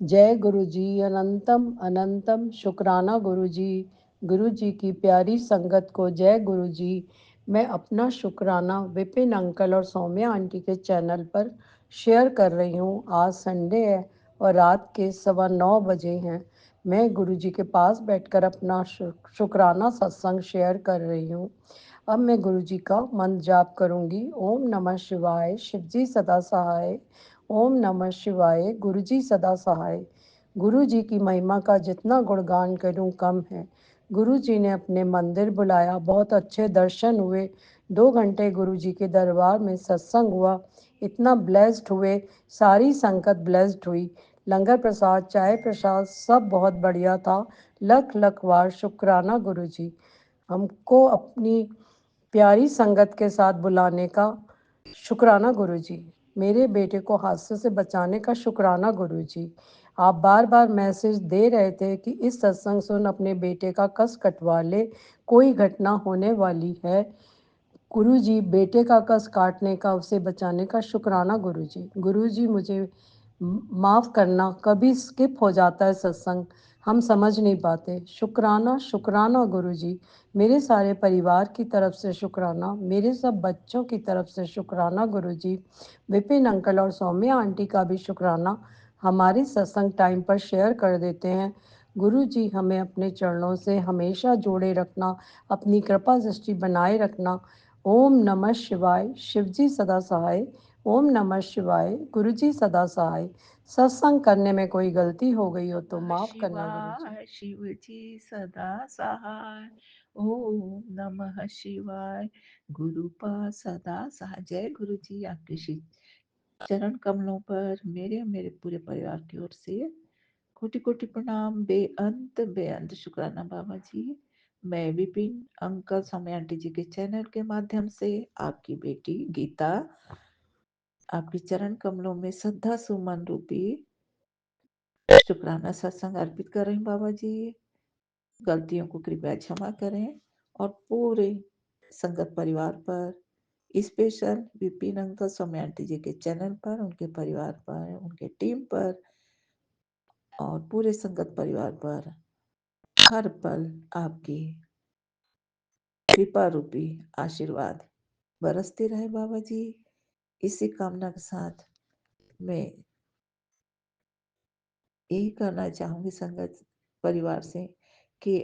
जय गुरु जी, अनंतम अनंतम शुक्राना गुरु जी। गुरु जी की प्यारी संगत को जय गुरु जी। मैं अपना शुक्राना विपिन अंकल और सौम्या आंटी के चैनल पर शेयर कर रही हूँ। आज संडे है और रात के 9:15 बजे हैं। मैं गुरु जी के पास बैठकर अपना शुक्राना सत्संग शेयर कर रही हूँ। अब मैं गुरु जी का मंत्र जाप करूँगी। ओम नमः शिवाय, शिव जी सदा सहाय। ओम नमः शिवाय, गुरु जी सदा सहाय। गुरु जी की महिमा का जितना गुणगान करूं कम है। गुरु जी ने अपने मंदिर बुलाया, बहुत अच्छे दर्शन हुए। 2 घंटे गुरु जी के दरबार में सत्संग हुआ, इतना ब्लेस्ड हुए, सारी संगत ब्लेस्ड हुई। लंगर प्रसाद, चाय प्रसाद सब बहुत बढ़िया था। लख लख वार शुक्राना गुरु जी, हमको अपनी प्यारी संगत के साथ बुलाने का। शुक्राना गुरु जी, मेरे बेटे को हादसे से बचाने का शुक्राना गुरु जी। आप बार बार मैसेज दे रहे थे कि इस सत्संग सुन अपने बेटे का कस कटवा ले, कोई घटना होने वाली है। गुरु जी, बेटे का कस काटने का, उसे बचाने का शुक्राना गुरु जी। गुरु जी, मुझे माफ़ करना, कभी स्किप हो जाता है सत्संग, हम समझ नहीं पाते। शुक्राना शुक्राना गुरु जी। मेरे सारे परिवार की तरफ से शुक्राना, मेरे सब बच्चों की तरफ से शुक्राना गुरु जी। विपिन अंकल और सौम्या आंटी का भी शुक्राना, हमारी सत्संग टाइम पर शेयर कर देते हैं। गुरु जी, हमें अपने चरणों से हमेशा जोड़े रखना, अपनी कृपा दृष्टि बनाए रखना। ओम नमः शिवाय, शिव जी सदा सहाय। ओम नमः शिवाय, गुरु जी सदा सहाय। सत्संग करने में कोई गलती हो गई हो तो माफ़ करना गुरु जी। शिवाय शिव जी सदा सहाय। ओम नमः शिवाय, गुरु पा सदा सहाय। जय गुरु जी। आपके श्री चरण कमलों पर मेरे और मेरे पूरे परिवार की ओर से कोटि कोटि प्रणाम। बेअंत शुक्राना बाबा जी। मैं विपिन अंकल सौम्य आंटी जी के चैनल के माध्यम से आपकी बेटी गीता आपके चरण कमलों में श्रद्धा सुमन रूपी शुक्राना सत्संग अर्पित कर रही हूँ बाबा जी। गलतियों को कृपया क्षमा करें और पूरे संगत परिवार पर, special Vipin uncle Saumya aunty ji के चैनल पर, उनके परिवार पर, उनके टीम पर और पूरे संगत परिवार पर हर पल आपकी कृपा रूपी आशीर्वाद बरसते रहे बाबा जी। इसी कामना के साथ मैं यही करना चाहूंगी संगत परिवार से कि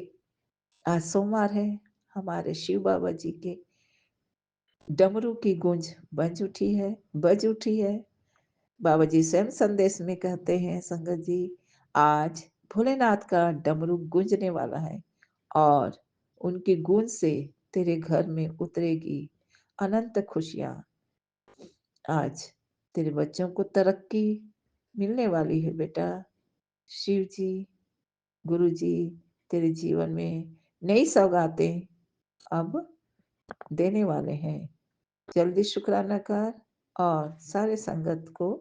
आज सोमवार है, हमारे शिव बाबा जी के डमरू की गूंज बज उठी है। बाबा जी स्वयं संदेश में कहते हैं, संगत जी आज भोलेनाथ का डमरू गूंजने वाला है और उनकी गूंज से तेरे घर में उतरेगी अनंत खुशियां। आज तेरे बच्चों को तरक्की मिलने वाली है बेटा। शिव जी, गुरु जी तेरे जीवन में नई सौगातें अब देने वाले हैं। जल्दी शुक्राना कर और सारे संगत को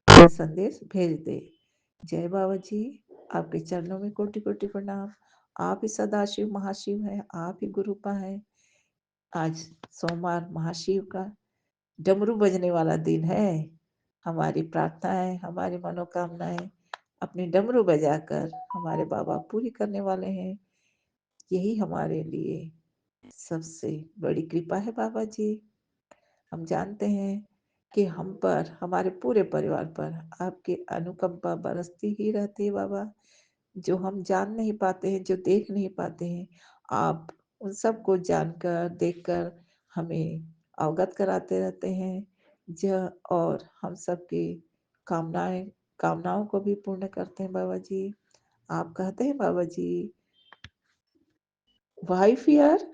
यह संदेश भेज दे। जय बाबा जी। आपके चरणों में कोटि कोटि प्रणाम। आप ही सदाशिव महाशिव हैं, आप ही गुरुपा हैं। आज सोमवार महाशिव का डमरू बजने वाला दिन है। हमारी प्रार्थनाएं, हमारी मनोकामनाएं अपने डमरू बजाकर हमारे बाबा पूरी करने वाले हैं। यही हमारे लिए सबसे बड़ी कृपा है बाबा जी। हम जानते हैं कि हम पर, हमारे पूरे परिवार पर आपकी अनुकंपा बरसती ही रहती है बाबा। जो हम जान नहीं पाते हैं, जो देख नहीं पाते हैं, आप उन सब को जानकर देखकर हमें अवगत कराते रहते हैं। ज और हम सबकी कामनाओं को भी पूर्ण करते हैं बाबा जी। आप कहते हैं बाबा जी, why fear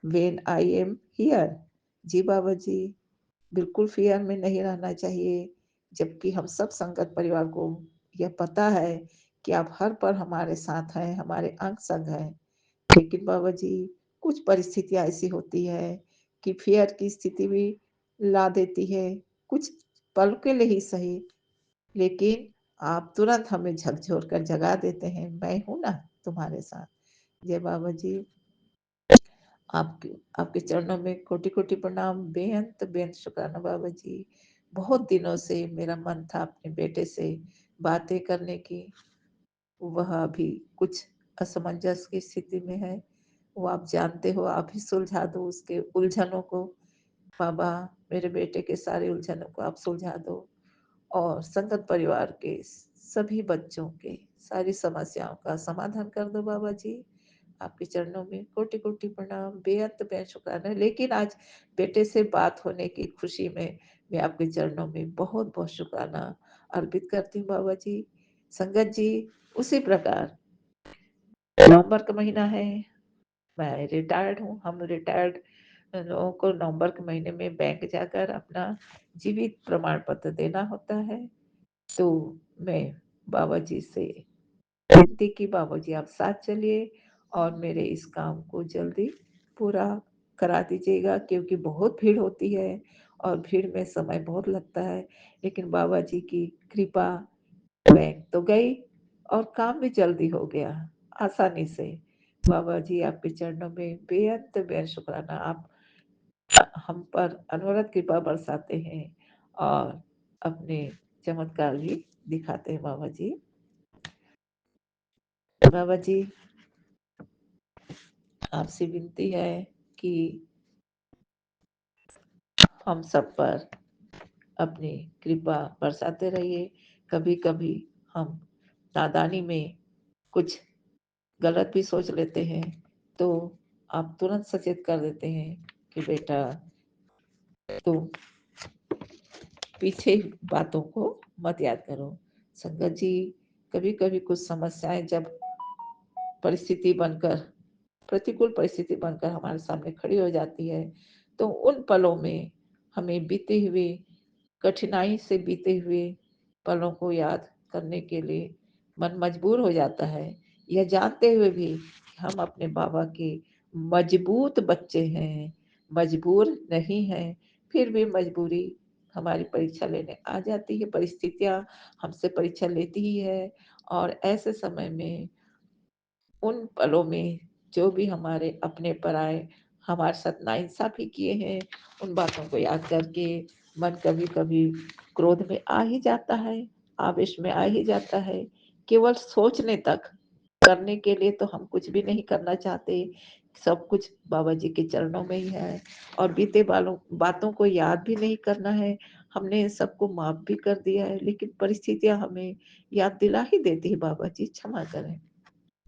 when I am here. जी बाबा जी, बिल्कुल फियर में नहीं रहना चाहिए, जबकि हम सब संगत परिवार को यह पता है कि आप हर पल हमारे साथ हैं, हमारे अंग संग हैं। लेकिन बाबा जी, कुछ परिस्थितियां ऐसी होती है कि फियर की स्थिति भी ला देती है, कुछ पल के लिए ही सही, लेकिन आप तुरंत हमें झकझोर कर जगा देते हैं, मैं हूं ना तुम्हारे साथ। जय बाबा जी। आपके आपके चरणों में कोटि कोटि प्रणाम। बेअंत बेअंत शुक्राना बाबा जी। बहुत दिनों से मेरा मन था अपने बेटे से बातें करने की, वह अभी कुछ असमंजस की स्थिति में है। वो आप जानते हो, आप ही सुलझा दो उसके उलझनों को। बाबा, मेरे बेटे के सारे उलझनों को आप सुलझा दो और संगत परिवार के सभी बच्चों के सारी समस्याओं का समाधान कर दो बाबा जी। आपके चरणों में कोटि-कोटि प्रणाम, बेअंत बेअंत शुक्राना। लेकिन आज बेटे से बात होने की खुशी में मैं आपके चरणों में बहुत-बहुत शुक्राना अर्पित करती हूँ बाबा जी। संगत जी, उसी प्रकार नवंबर का महीना है, मैं रिटायर्ड हूँ, हम रिटायर्ड लोगों को नवंबर के महीने में बैंक जाकर अपना जीवित प्रमाण पत्र देना होता है। तो मैं बाबा जी से विनती की, बाबा जी आप साथ चलिए और मेरे इस काम को जल्दी पूरा करा दीजिएगा, क्योंकि बहुत भीड़ होती है और भीड़ में समय बहुत लगता है। लेकिन बाबा जी की कृपा, बैंक तो गई और काम भी जल्दी हो गया, आसानी से। बाबा जी आपके चरणों में बेअंत बेअंत शुक्राना। आप हम पर अनवरत कृपा बरसाते हैं और अपने चमत्कार भी दिखाते हैं बाबा जी। बाबा जी, आपसे विनती है कि हम सब पर अपनी कृपा बरसाते रहिए। कभी-कभी हम नादानी में कुछ गलत भी सोच लेते हैं, तो आप तुरंत सचेत कर देते हैं कि बेटा, तुम पीछे बातों को मत याद करो। संगत जी, कभी-कभी कुछ समस्याएँ जब परिस्थिति बनकर प्रतिकूल परिस्थिति बनकर हमारे सामने खड़ी हो जाती है, तो उन पलों में हमें बीते हुए, कठिनाई से बीते हुए पलों को याद करने के लिए मन मजबूर हो जाता है। यह जानते हुए भी कि हम अपने बाबा के मजबूत बच्चे हैं, मजबूर नहीं हैं, फिर भी मजबूरी हमारी परीक्षा लेने आ जाती है, परिस्थितियाँ हमसे परीक्षा लेती ही है। और ऐसे समय में उन पलों में जो भी हमारे अपने पराए हमारे साथ नाइंसाफ़ी किए हैं, उन बातों को याद करके मन कभी-कभी क्रोध में आ ही जाता है, आवेश में आ ही जाता है। केवल सोचने तक, करने के लिए तो हम कुछ भी नहीं करना चाहते, सब कुछ बाबा जी के चरणों में ही है और बीते बालों बातों को याद भी नहीं करना है। हमने सबको माफ़ भी कर दिया है, लेकिन परिस्थितियाँ हमें याद दिला ही देती है, बाबा जी क्षमा करें।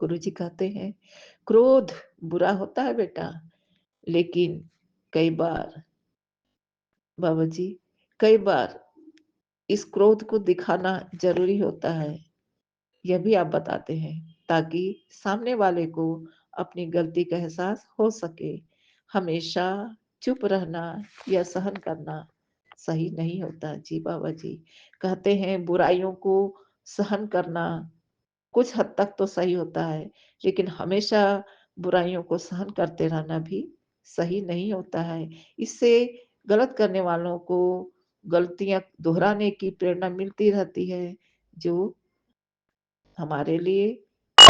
गुरुजी कहते हैं, क्रोध बुरा होता है बेटा, लेकिन कई बार बाबा जी, कई बार इस क्रोध को दिखाना ज़रूरी होता है। यह भी आप बताते हैं, ताकि सामने वाले को अपनी गलती का एहसास हो सके। हमेशा चुप रहना या सहन करना सही नहीं होता। जी बाबा जी, कहते हैं बुराइयों को सहन करना कुछ हद तक तो सही होता है, लेकिन हमेशा बुराइयों को सहन करते रहना भी सही नहीं होता है। इससे गलत करने वालों को गलतियाँ दोहराने की प्रेरणा मिलती रहती है, जो हमारे लिए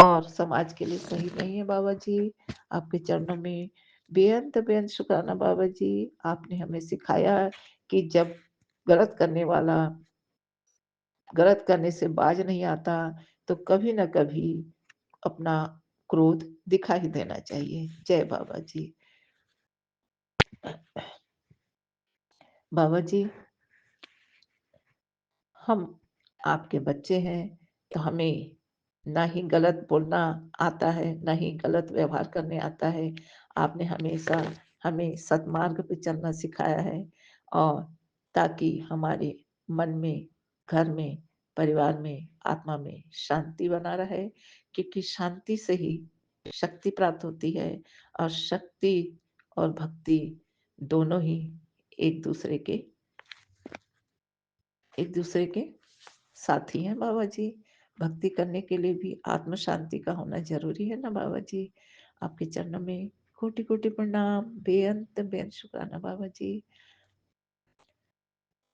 और समाज के लिए सही नहीं है बाबा जी। आपके चरणों में बेअंत-बेअंत शुक्राना बाबा जी। आपने हमें सिखाया कि जब गलत करने वाला गलत करने से बाज नहीं आता, तो कभी न कभी अपना क्रोध दिखा ही देना चाहिए। जय बाबा जी। बाबा जी, हम आपके बच्चे हैं, तो हमें ना ही गलत बोलना आता है, ना ही गलत व्यवहार करने आता है। आपने हमेशा हमें सद्मार्ग पे चलना सिखाया है और ताकि हमारे मन में, घर में, परिवार में, आत्मा में शांति बना रहे, क्योंकि शांति से ही शक्ति प्राप्त होती है और शक्ति और भक्ति दोनों ही एक-दूसरे के एक-दूसरे के साथी हैं बाबा जी। भक्ति करने के लिए भी आत्म शांति का होना ज़रूरी है ना बाबा जी। आपके चरणों में कोटि-कोटि प्रणाम, बेअंत-बेअंत शुक्राना बाबा जी।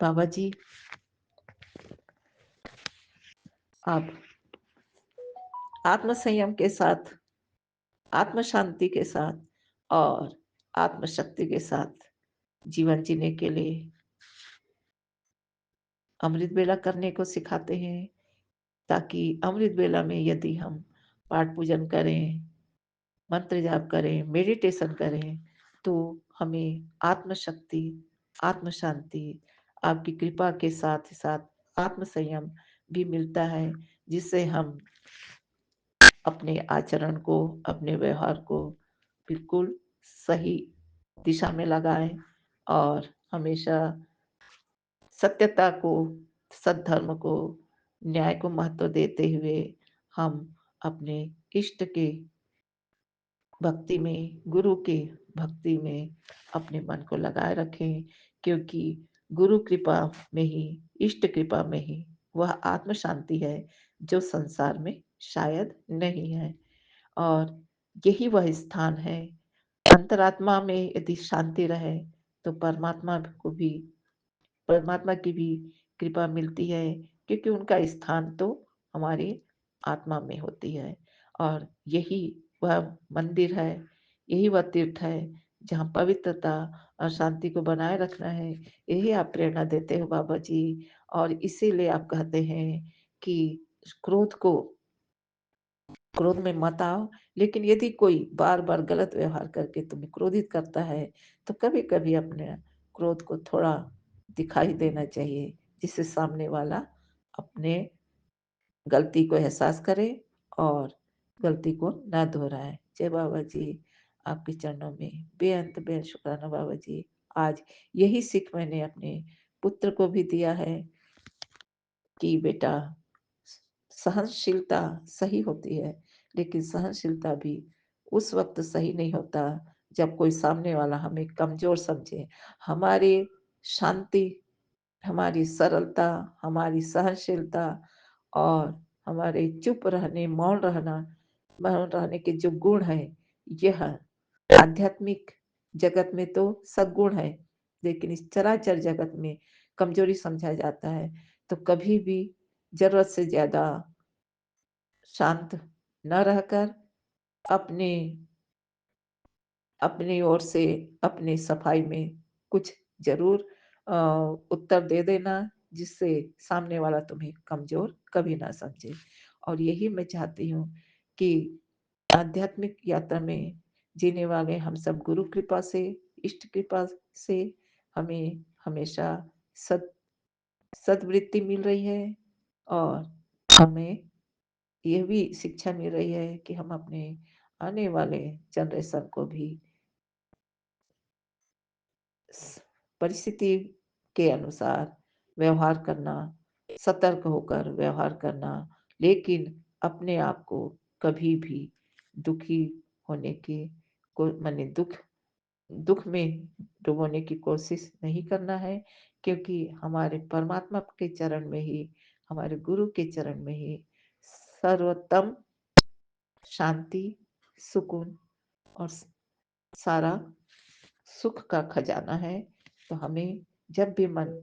बाबा जी, आप आत्म संयम के साथ, आत्म शांति के साथ और आत्म शक्ति के साथ जीवन जीने के लिए अमृत वेला करने को सिखाते हैं। ताकि अमृत वेला में यदि हम पाठ पूजन करें, मंत्र जाप करें, मेडिटेशन करें, तो हमें आत्मशक्ति, आत्म शांति, आपकी कृपा के साथ ही साथ आत्म संयम भी मिलता है, जिससे हम अपने आचरण को, अपने व्यवहार को बिल्कुल सही दिशा में लगाएं और हमेशा सत्यता को, सद्धर्म को, न्याय को महत्व देते हुए हम अपने इष्ट के भक्ति में, गुरु के भक्ति में अपने मन को लगाए रखें, क्योंकि गुरु कृपा में ही, इष्ट कृपा में ही वह आत्म शांति है जो संसार में शायद नहीं है। और यही वह स्थान है, अंतरात्मा में यदि शांति रहे तो परमात्मा की भी कृपा मिलती है, क्योंकि उनका स्थान तो हमारी आत्मा में होती है। और यही वह मंदिर है, यही वह तीर्थ है जहाँ पवित्रता और शांति को बनाए रखना है। यही आप प्रेरणा देते हो बाबा जी, और इसीलिए आप कहते हैं कि क्रोध को क्रोध में मत आओ, लेकिन यदि कोई बार बार गलत व्यवहार करके तुम्हें क्रोधित करता है, तो कभी कभी अपने क्रोध को थोड़ा दिखाई देना चाहिए, जिससे सामने वाला अपने गलती को एहसास करे और गलती को न दोहराए। जय बाबा जी, आपके चरणों में बेअंत बेअंत शुक्राना बाबा जी। आज यही सीख मैंने अपने पुत्र को भी दिया है कि बेटा, सहनशीलता सही होती है, लेकिन सहनशीलता भी उस वक्त सही नहीं होता जब कोई सामने वाला हमें कमजोर समझे। हमारी शांति, हमारी सरलता, हमारी सहनशीलता और हमारे चुप रहने, मौन रहने के जो गुण है, यह आध्यात्मिक जगत में तो सद्गुण है, लेकिन इस चराचर जगत में कमजोरी समझा जाता है। तो कभी भी जरूरत से ज्यादा शांत न रहकर अपने अपनी ओर से अपनी सफाई में कुछ जरूर उत्तर दे देना, जिससे सामने वाला तुम्हें कमजोर कभी ना समझे। और यही मैं चाहती हूँ कि आध्यात्मिक यात्रा में जीने वाले हम सब गुरु कृपा से, इष्ट कृपा से हमें हमेशा सद सद्वृत्ति मिल रही है, और हमें यह भी शिक्षा मिल रही है कि हम अपने आने वाले जनरेशन को भी परिस्थिति के अनुसार व्यवहार करना, सतर्क होकर व्यवहार करना, लेकिन अपने आप को कभी भी दुखी होने की को माने दुख में डुबोने की कोशिश नहीं करना है, क्योंकि हमारे परमात्मा के चरण में ही, हमारे गुरु के चरण में ही सर्वोत्तम शांति, सुकून और सारा सुख का खजाना है। तो हमें जब भी मन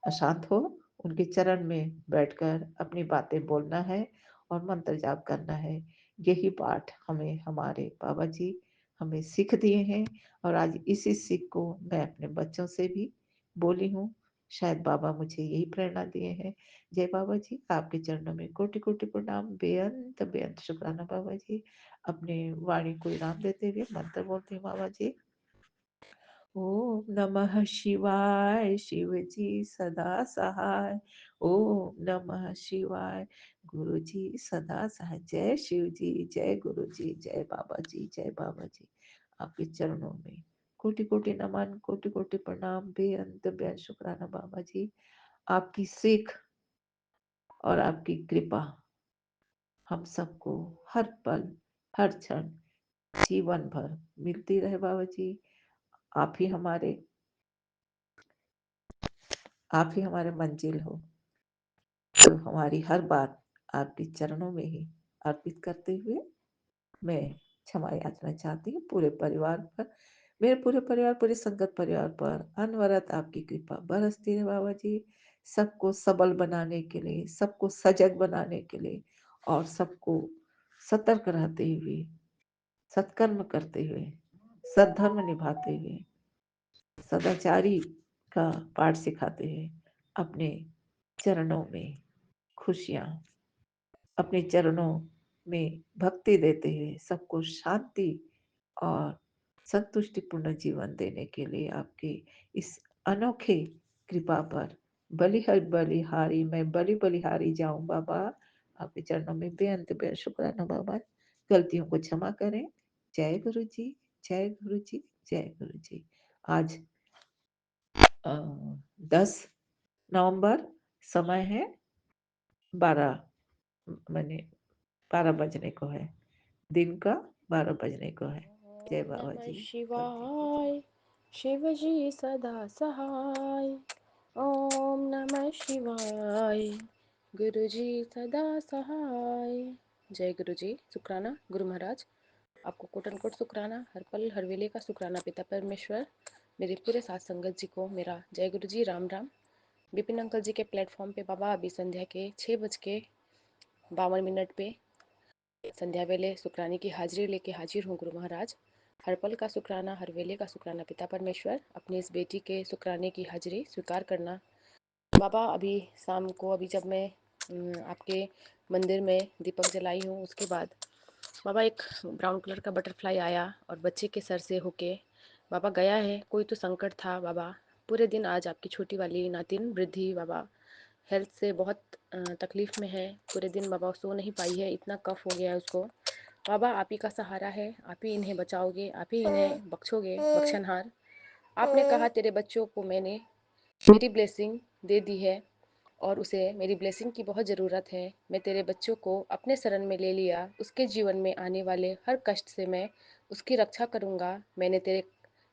अशांत हो, उनके चरण में बैठकर अपनी बातें बोलना है और मंत्र जाप करना है। यही पाठ हमें हमारे बाबा जी हमें सीख दिए हैं, और आज इसी सीख को मैं अपने बच्चों से भी बोली हूँ। शायद बाबा मुझे यही प्रेरणा दिए हैं। जय बाबा जी, आपके चरणों में कोटि कोटि प्रणाम, बेअंत बेअंत शुक्राना बाबा जी। अपने वाणी को इनाम देते हुए मंत्र बोलते हैं बाबा जी। ओम नमः शिवाय, शिव जी सदा सहाय। ओम नमः शिवाय, गुरु जी सदा सहाय। जय शिव जी, जय गुरु जी, जय बाबा जी, जय बाबा जी। आपके चरणों में कोटि कोटि नमन, कोटि कोटि प्रणाम, बेअंत बेअंत शुक्राना बाबा जी। आपकी सीख और आपकी कृपा हम सबको हर पल, हर क्षण, जीवन भर मिलती रहे बाबा जी। आप ही हमारे आप ही हमारे मंजिल हो। तो हमारी हर बात आपके चरणों में ही अर्पित करते हुए मैं क्षमा याचना चाहती हूँ पूरे परिवार पर, मेरे पूरे परिवार, पूरे संगत परिवार पर अनवरत आपकी कृपा बरसती रहे बाबा जी। सबको सबल बनाने के लिए, सबको सजग बनाने के लिए, और सबको सतर्क रहते हुए, सत्कर्म करते हुए, सद्धर्म निभाते हुए, सदाचारी का पाठ सिखाते हुए अपने चरणों में खुशियाँ अपने चरणों में भक्ति देते हुए सबको शांति और संतुष्टिपूर्ण जीवन देने के लिए आपकी इस अनोखे कृपा पर बलिहारी मैं बलिहारी जाऊं बाबा। आपके चरणों में बेअंत बेअंत शुक्राना बाबा। गलतियों को क्षमा करें। जय गुरु जी, जय गुरु जी, जय गुरु जी। आज 10 नवंबर, समय है 12 बजने को है। दिन का 12 बजने को है। जय ओम बाबा नमः जी। गलतियों को शिवाय। क्षमा। शिवजी सदा सहाय। ओम नमः शिवाय। गुरुजी सदा सहाय। जय गुरुजी। शुक्राना गुरु महाराज। आपको कोट अनकोट शुक्राना, हर पल हर वेले का शुक्राना पिता परमेश्वर। मेरे पूरे साथ संगत जी को मेरा जय गुरु जी, राम राम। विपिन अंकल जी के प्लेटफॉर्म पे बाबा अभी संध्या के 6:52 पे संध्या वेले शुक्राने की हाजिरी लेके हाजिर हूँ गुरु महाराज। हर पल का शुक्राना, हर वेले का शुक्राना पिता परमेश्वर। अपनी इस बेटी के शुक्राने की हाजिरी स्वीकार करना बाबा। अभी शाम को अभी जब मैं आपके मंदिर में दीपक जलाई हूँ, उसके बाद बाबा एक ब्राउन कलर का बटरफ्लाई आया और बच्चे के सर से होके बाबा गया है। कोई तो संकट था बाबा। पूरे दिन आज आपकी छोटी वाली नातिन वृद्धि बाबा हेल्थ से बहुत तकलीफ़ में है। पूरे दिन बाबा सो नहीं पाई है, इतना कफ हो गया है उसको। बाबा आप ही का सहारा है, आप ही इन्हें बचाओगे, आप ही इन्हें बख्शोगे बख्शनहार। आपने कहा तेरे बच्चों को मैंने मेरी ब्लेसिंग दे दी है और उसे मेरी ब्लेसिंग की बहुत ज़रूरत है। मैं तेरे बच्चों को अपने शरण में ले लिया। उसके जीवन में आने वाले हर कष्ट से मैं उसकी रक्षा करूँगा। मैंने तेरे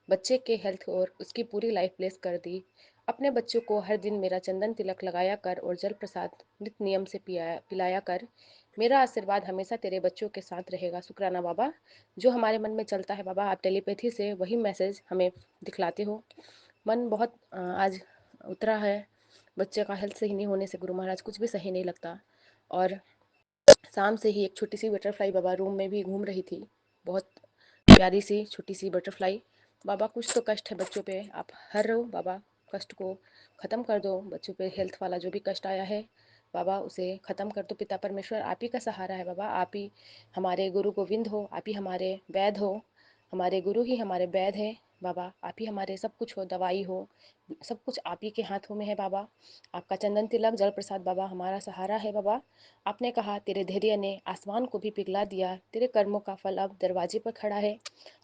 बच्चे के हेल्थ और उसकी पूरी लाइफ ब्लेस कर दी। अपने बच्चों को हर दिन मेरा चंदन तिलक लगाया कर और जल प्रसाद नित नियम से पिलाया कर। मेरा आशीर्वाद हमेशा तेरे बच्चों के साथ रहेगा। शुक्राना बाबा। जो हमारे मन में चलता है बाबा, आप टेलीपैथी से वही मैसेज हमें दिखलाते हो। मन बहुत आज उतरा है। बच्चे का हेल्थ सही नहीं होने से गुरु महाराज कुछ भी सही नहीं लगता। और शाम से ही एक छोटी सी बटरफ्लाई बाबा रूम में भी घूम रही थी, बहुत प्यारी सी छोटी सी बटरफ्लाई। बाबा कुछ तो कष्ट है बच्चों पे, आप हर रहो बाबा। कष्ट को ख़त्म कर दो। बच्चों पे हेल्थ वाला जो भी कष्ट आया है बाबा, उसे ख़त्म कर दो पिता परमेश्वर। आप ही का सहारा है बाबा। आप ही हमारे गुरु गोविंद हो, आप ही हमारे वैद हो। हमारे गुरु ही हमारे वैद हैं बाबा। आप ही हमारे सब कुछ हो, दवाई हो, सब कुछ आप ही के हाथों में है बाबा। आपका चंदन तिलक जल प्रसाद बाबा हमारा सहारा है बाबा। आपने कहा तेरे धैर्य ने आसमान को भी पिघला दिया। तेरे कर्मों का फल अब दरवाजे पर खड़ा है।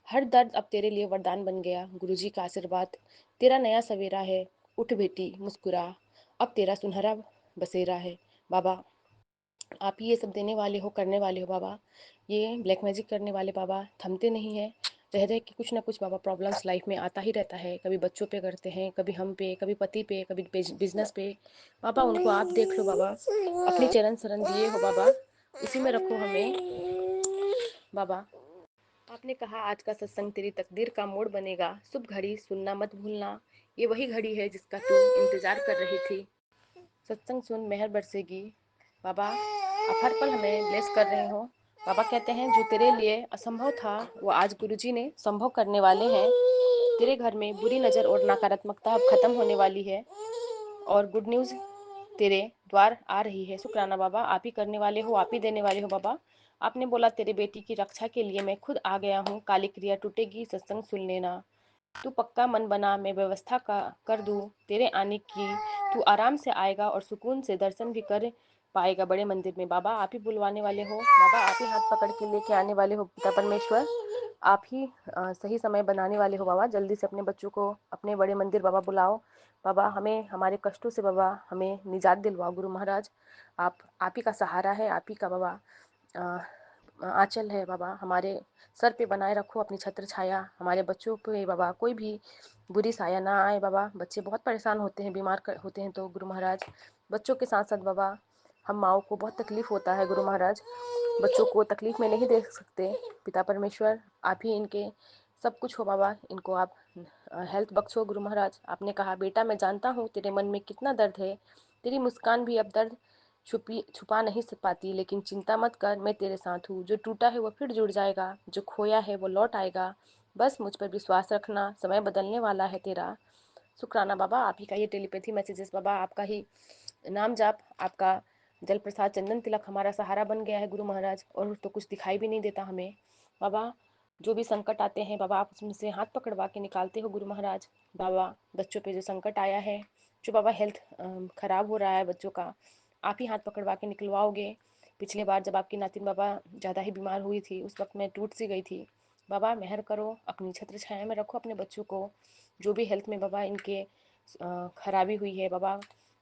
हर दर्द अब तेरे लिए वरदान बन गया। गुरुजी का आशीर्वाद तेरा नया सवेरा है। उठ बेटी मुस्कुरा, अब तेरा सुनहरा बसेरा है बाबा। आप ही ये सब देने वाले हो, करने वाले हो बाबा। ये ब्लैक मैजिक करने वाले बाबा थमते नहीं हैं। रह रह के कुछ ना कुछ बाबा प्रॉब्लम्स लाइफ में आता ही रहता है। कभी बच्चों पे करते हैं, कभी हम पे, कभी पति पे, कभी बिजनेस पे। बाबा उनको आप देख लो बाबा। अपनी चरण शरण दिए हो बाबा, उसी में रखो हमें बाबा। आपने कहा आज का सत्संग तेरी तकदीर का मोड़ बनेगा। शुभ घड़ी सुनना मत भूलना। ये वही घड़ी है जिसका तू इंतजार कर रही थी। सत्संग सुन मेहर बरसेगी बाबा। आप हर पल हमें ब्लेस कर रहे हो बाबा। कहते हैं जो तेरे लिए असंभव था वो आज गुरुजी ने संभव करने वाले हैं। तेरे घर में बुरी नज़र और नकारात्मकता अब खत्म होने वाली है और गुड न्यूज़ तेरे द्वार आ रही है। शुक्राना बाबा। आप ही करने वाले हो, आप ही देने वाले हो बाबा। आपने बोला तेरे बेटी की रक्षा के लिए मैं खुद आ गया हूँ। काली क्रिया टूटेगी, सत्संग सुन लेना। तू पक्का मन बना, मैं व्यवस्था का कर दूँ तेरे आने की। तू आराम से आएगा और सुकून से दर्शन भी कर पाएगा बड़े मंदिर में बाबा। आप ही बुलवाने वाले हो बाबा। आप ही हाथ पकड़ के लेके आने वाले हो पिता परमेश्वर। आप ही सही समय बनाने वाले हो बाबा। जल्दी से अपने बच्चों को अपने बड़े मंदिर बाबा बुलाओ बाबा। हमें हमारे कष्टों से बाबा हमें निजात दिलवाओ गुरु महाराज। आप ही का सहारा है, आप ही का बाबा आंचल है बाबा। हमारे सर पे बनाए रखो अपनी छत्र छाया। हमारे बच्चों पे बाबा कोई भी बुरी साया ना आए बाबा। बच्चे बहुत परेशान होते हैं, बीमार होते हैं तो गुरु महाराज बच्चों के साथ साथ बाबा हम माओ को बहुत तकलीफ़ होता है गुरु महाराज। बच्चों को तकलीफ़ में नहीं देख सकते पिता परमेश्वर। आप ही इनके सब कुछ हो बाबा। इनको आप हेल्थ बख्शो गुरु महाराज। आपने कहा बेटा मैं जानता हूँ तेरे मन में कितना दर्द है। तेरी मुस्कान भी अब दर्द छुपा नहीं पाती, लेकिन चिंता मत कर, मैं तेरे साथ हूँ। जो टूटा है वो फिर जुड़ जाएगा, जो खोया है वो लौट आएगा। बस मुझ पर विश्वास रखना, समय बदलने वाला है तेरा। शुक्राना बाबा। आप ही का ये टेलीपैथी मैसेजेस बाबा, आपका ही नाम जाप, आपका जल प्रसाद चंदन तिलक हमारा सहारा बन गया है गुरु महाराज, और तो कुछ दिखाई भी नहीं देता हमें। बाबा जो भी संकट आते हैं बाबा, आप उसमें से हाथ पकड़वा के निकालते हो गुरु महाराज। बाबा बच्चों पे जो संकट आया है, जो बाबा हेल्थ खराब हो रहा है बच्चों का, आप ही हाथ पकड़वा के निकलवाओगे। पिछले बार जब आपकी नातिन बाबा ज़्यादा ही बीमार हुई थी, उस वक्त मैं टूट सी गई थी। बाबा मेहर करो, अपनी छत्र छाया में रखो अपने बच्चों को। जो भी हेल्थ में बाबा इनके खराबी हुई है बाबा,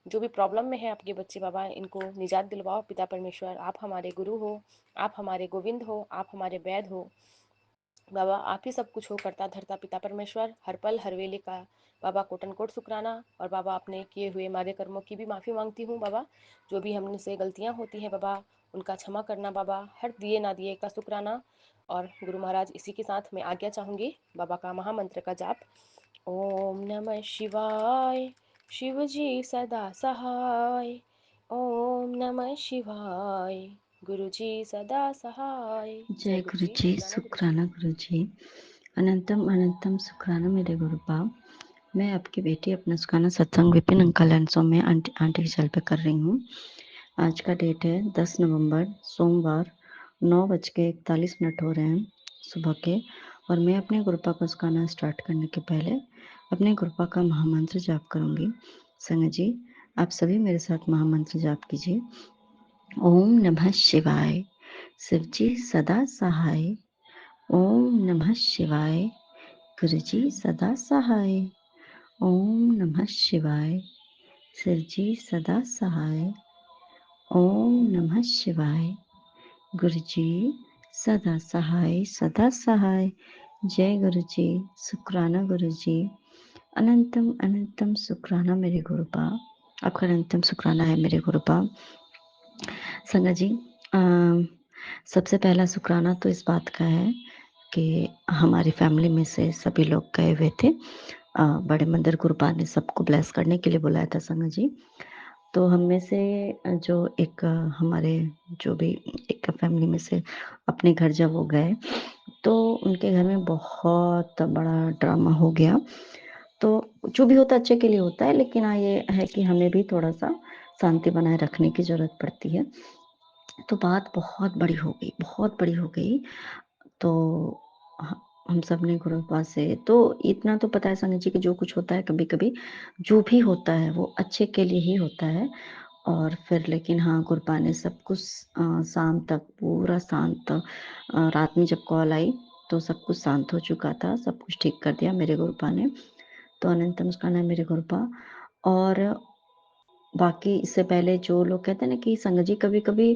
जो भी प्रॉब्लम में है आपके बच्चे बाबा, इनको निजात दिलवाओ पिता परमेश्वर। आप हमारे गुरु हो, आप हमारे गोविंद हो, आप हमारे वैद हो बाबा। आप ही सब कुछ हो, करता धरता पिता परमेश्वर। हर पल हर वेले का बाबा कोटन कोट शुक्राना। और बाबा अपने किए हुए मारे कर्मों की भी माफ़ी मांगती हूँ बाबा। जो भी हमसे गलतियाँ होती हैं बाबा, उनका क्षमा करना बाबा। हर दिए ना दिए का शुक्राना। और गुरु महाराज इसी के साथ मैं आज्ञा चाहूँगी बाबा का महामंत्र का जाप। ओम नमः शिवाय, शिव जी सदा सहाय। ओम नमः शिवाय, गुरु जी सदा सहाय। जय गुरु गुरु जी, जी, शुक्राना गुरु जी। शुक्राना गुरु जी। अनंतम अनंतम शुक्राना मेरे गुरु बाप। मैं आपकी बेटी अपना शुक्राना सत्संग Vipin uncle and Saumya aunty के चैनल पे कर रही हूँ। आज का डेट है 10 नवंबर सोमवार, 9:41 हो रहे हैं सुबह के। और मैं अपने गुरुपा का शुक्राना स्टार्ट करने के पहले अपने गुरुपा का महामंत्र जाप करूँगी। संगत जी, आप सभी मेरे साथ महामंत्र जाप कीजिए। ओम नमः शिवाय, शिवजी सदा सहाय। ओम नमः शिवाय, गुरुजी सदा सहाय। ओम नमः शिवाय, शिवजी सदा सहाय। ओम नमः शिवाय, गुरुजी सदा सहाय सदा सहाय। जय गुरुजी, शुक्राना गुरुजी। अनंतम अनंतम शुक्राना मेरे गुरुपा। आपका अनंतम शुक्राना है मेरे गुरुपा। संगत जी, सबसे पहला शुक्राना तो इस बात का है कि हमारी फैमिली में से सभी लोग गए हुए थे। बड़े मंदिर गुरुपा ने सबको ब्लेस करने के लिए बुलाया था संगत जी। तो हम में से जो एक हमारे जो भी एक फैमिली में से अपने घर जब वो गए, तो उनके घर में बहुत बड़ा ड्रामा हो गया। तो जो भी होता है अच्छे के लिए होता है, लेकिन हाँ ये है कि हमें भी थोड़ा सा शांति बनाए रखने की ज़रूरत पड़ती है। तो बात बहुत बड़ी हो गई, बहुत बड़ी हो गई। तो हम सब ने गुरुपा से तो इतना तो पता है संगत जी कि जो कुछ होता है कभी-कभी जो भी होता है वो अच्छे के लिए ही होता है। और फिर लेकिन हाँ, गुरुपा ने सब कुछ शाम तक पूरा शांत, रात में जब कॉल आई तो सब कुछ शांत हो चुका था, सब कुछ ठीक कर दिया मेरे गुरुपा ने। तो अनंत नमस्कार है मेरे गुरुपा। और बाकी इससे पहले जो लोग कहते हैं ना कि संगत जी कभी-कभी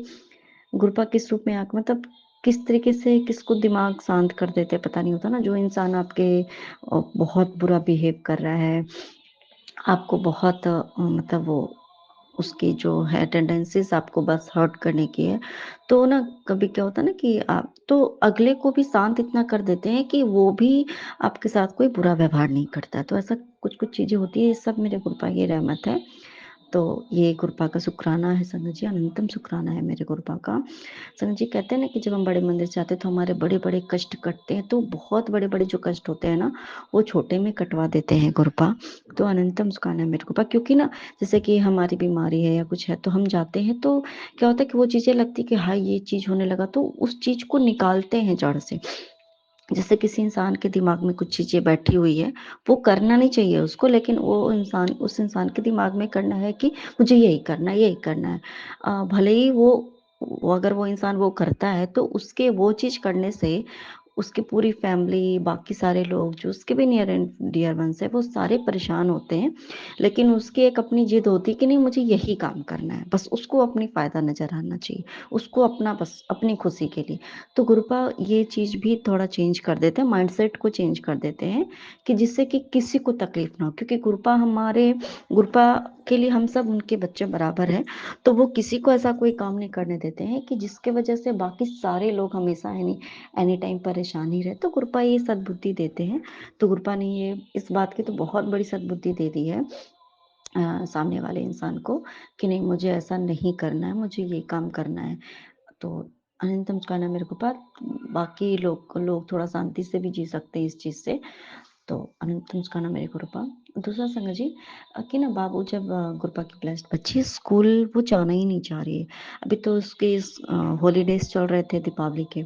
गुरुपा किस रूप में आके मतलब किस तरीके से किसको दिमाग शांत कर देते हैं पता नहीं होता ना। जो इंसान आपके बहुत बुरा बिहेव कर रहा है, आपको बहुत मतलब वो उसकी जो है टेंडेंसीज आपको बस हर्ट करने की है, तो ना कभी क्या होता है ना कि आप तो अगले को भी शांत इतना कर देते हैं कि वो भी आपके साथ कोई बुरा व्यवहार नहीं करता। तो ऐसा कुछ-कुछ चीज़ें होती है, ये सब मेरे गुरुपा की रहमत है। तो ये गुरुपा का शुक्राना है संगत जी, अनंतम शुक्राना है मेरे गुरुपा का। संगत जी कहते हैं ना कि जब हम बड़े मंदिर जाते हैं तो हमारे बड़े-बड़े कष्ट कटते हैं, तो बहुत बड़े-बड़े जो कष्ट होते हैं ना, वो छोटे में कटवा देते हैं गुरुपा। तो अनंतम शुक्राना है मेरे गुरुपा। क्योंकि ना जैसे कि हमारी बीमारी है या कुछ है तो हम जाते हैं तो क्या होता है कि वो चीज़ें लगती है कि हाँ, ये चीज़ होने लगा तो उस चीज़ को निकालते हैं जड़ से। जैसे किसी इंसान के दिमाग में कुछ चीज़ें बैठी हुई है, वो करना नहीं चाहिए उसको, लेकिन वो इंसान उस इंसान के दिमाग में करना है कि मुझे यही करना है, यही करना है। भले ही वो अगर वो इंसान वो करता है तो उसके वो चीज़ करने से उसकी पूरी फैमिली, बाकी सारे लोग जो उसके भी नियर एंड डियर वन्स हैं, वो सारे परेशान होते हैं। लेकिन उसकी एक अपनी ज़िद होती है कि नहीं मुझे यही काम करना है, बस उसको अपनी फ़ायदा नज़र आना चाहिए, उसको अपना बस अपनी खुशी के लिए। तो गुरुपा ये चीज़ भी थोड़ा चेंज कर देते हैं, माइंडसेट को चेंज कर देते हैं कि जिससे कि किसी को तकलीफ ना हो। क्योंकि गुरुपा के लिए हम सब उनके बच्चे बराबर हैं, तो वो किसी को ऐसा कोई काम नहीं करने देते हैं कि जिसके वजह से बाकी सारे लोग हमेशा एनी टाइम परेशान ही रहे। तो गुरुपा ये सद्बुद्धि देते हैं। तो गुरुपा ने ये इस बात की तो बहुत बड़ी सद्बुद्धि दे दी है सामने वाले इंसान को कि नहीं मुझे ऐसा नहीं करना है, मुझे ये काम करना है। तो अनंतम शुक्राना मेरे को। बाकी लोग थोड़ा शांति से भी जी सकते हैं इस चीज़ से। तो अनंतम सुखाना मेरे गुरुपा। दूसरा संगत जी कि ना बाबू जब गुरुपा की ब्लेस्ड बच्ची स्कूल वो जाना ही नहीं चाह रही है। अभी तो उसके हॉलीडेज चल रहे थे दीपावली के,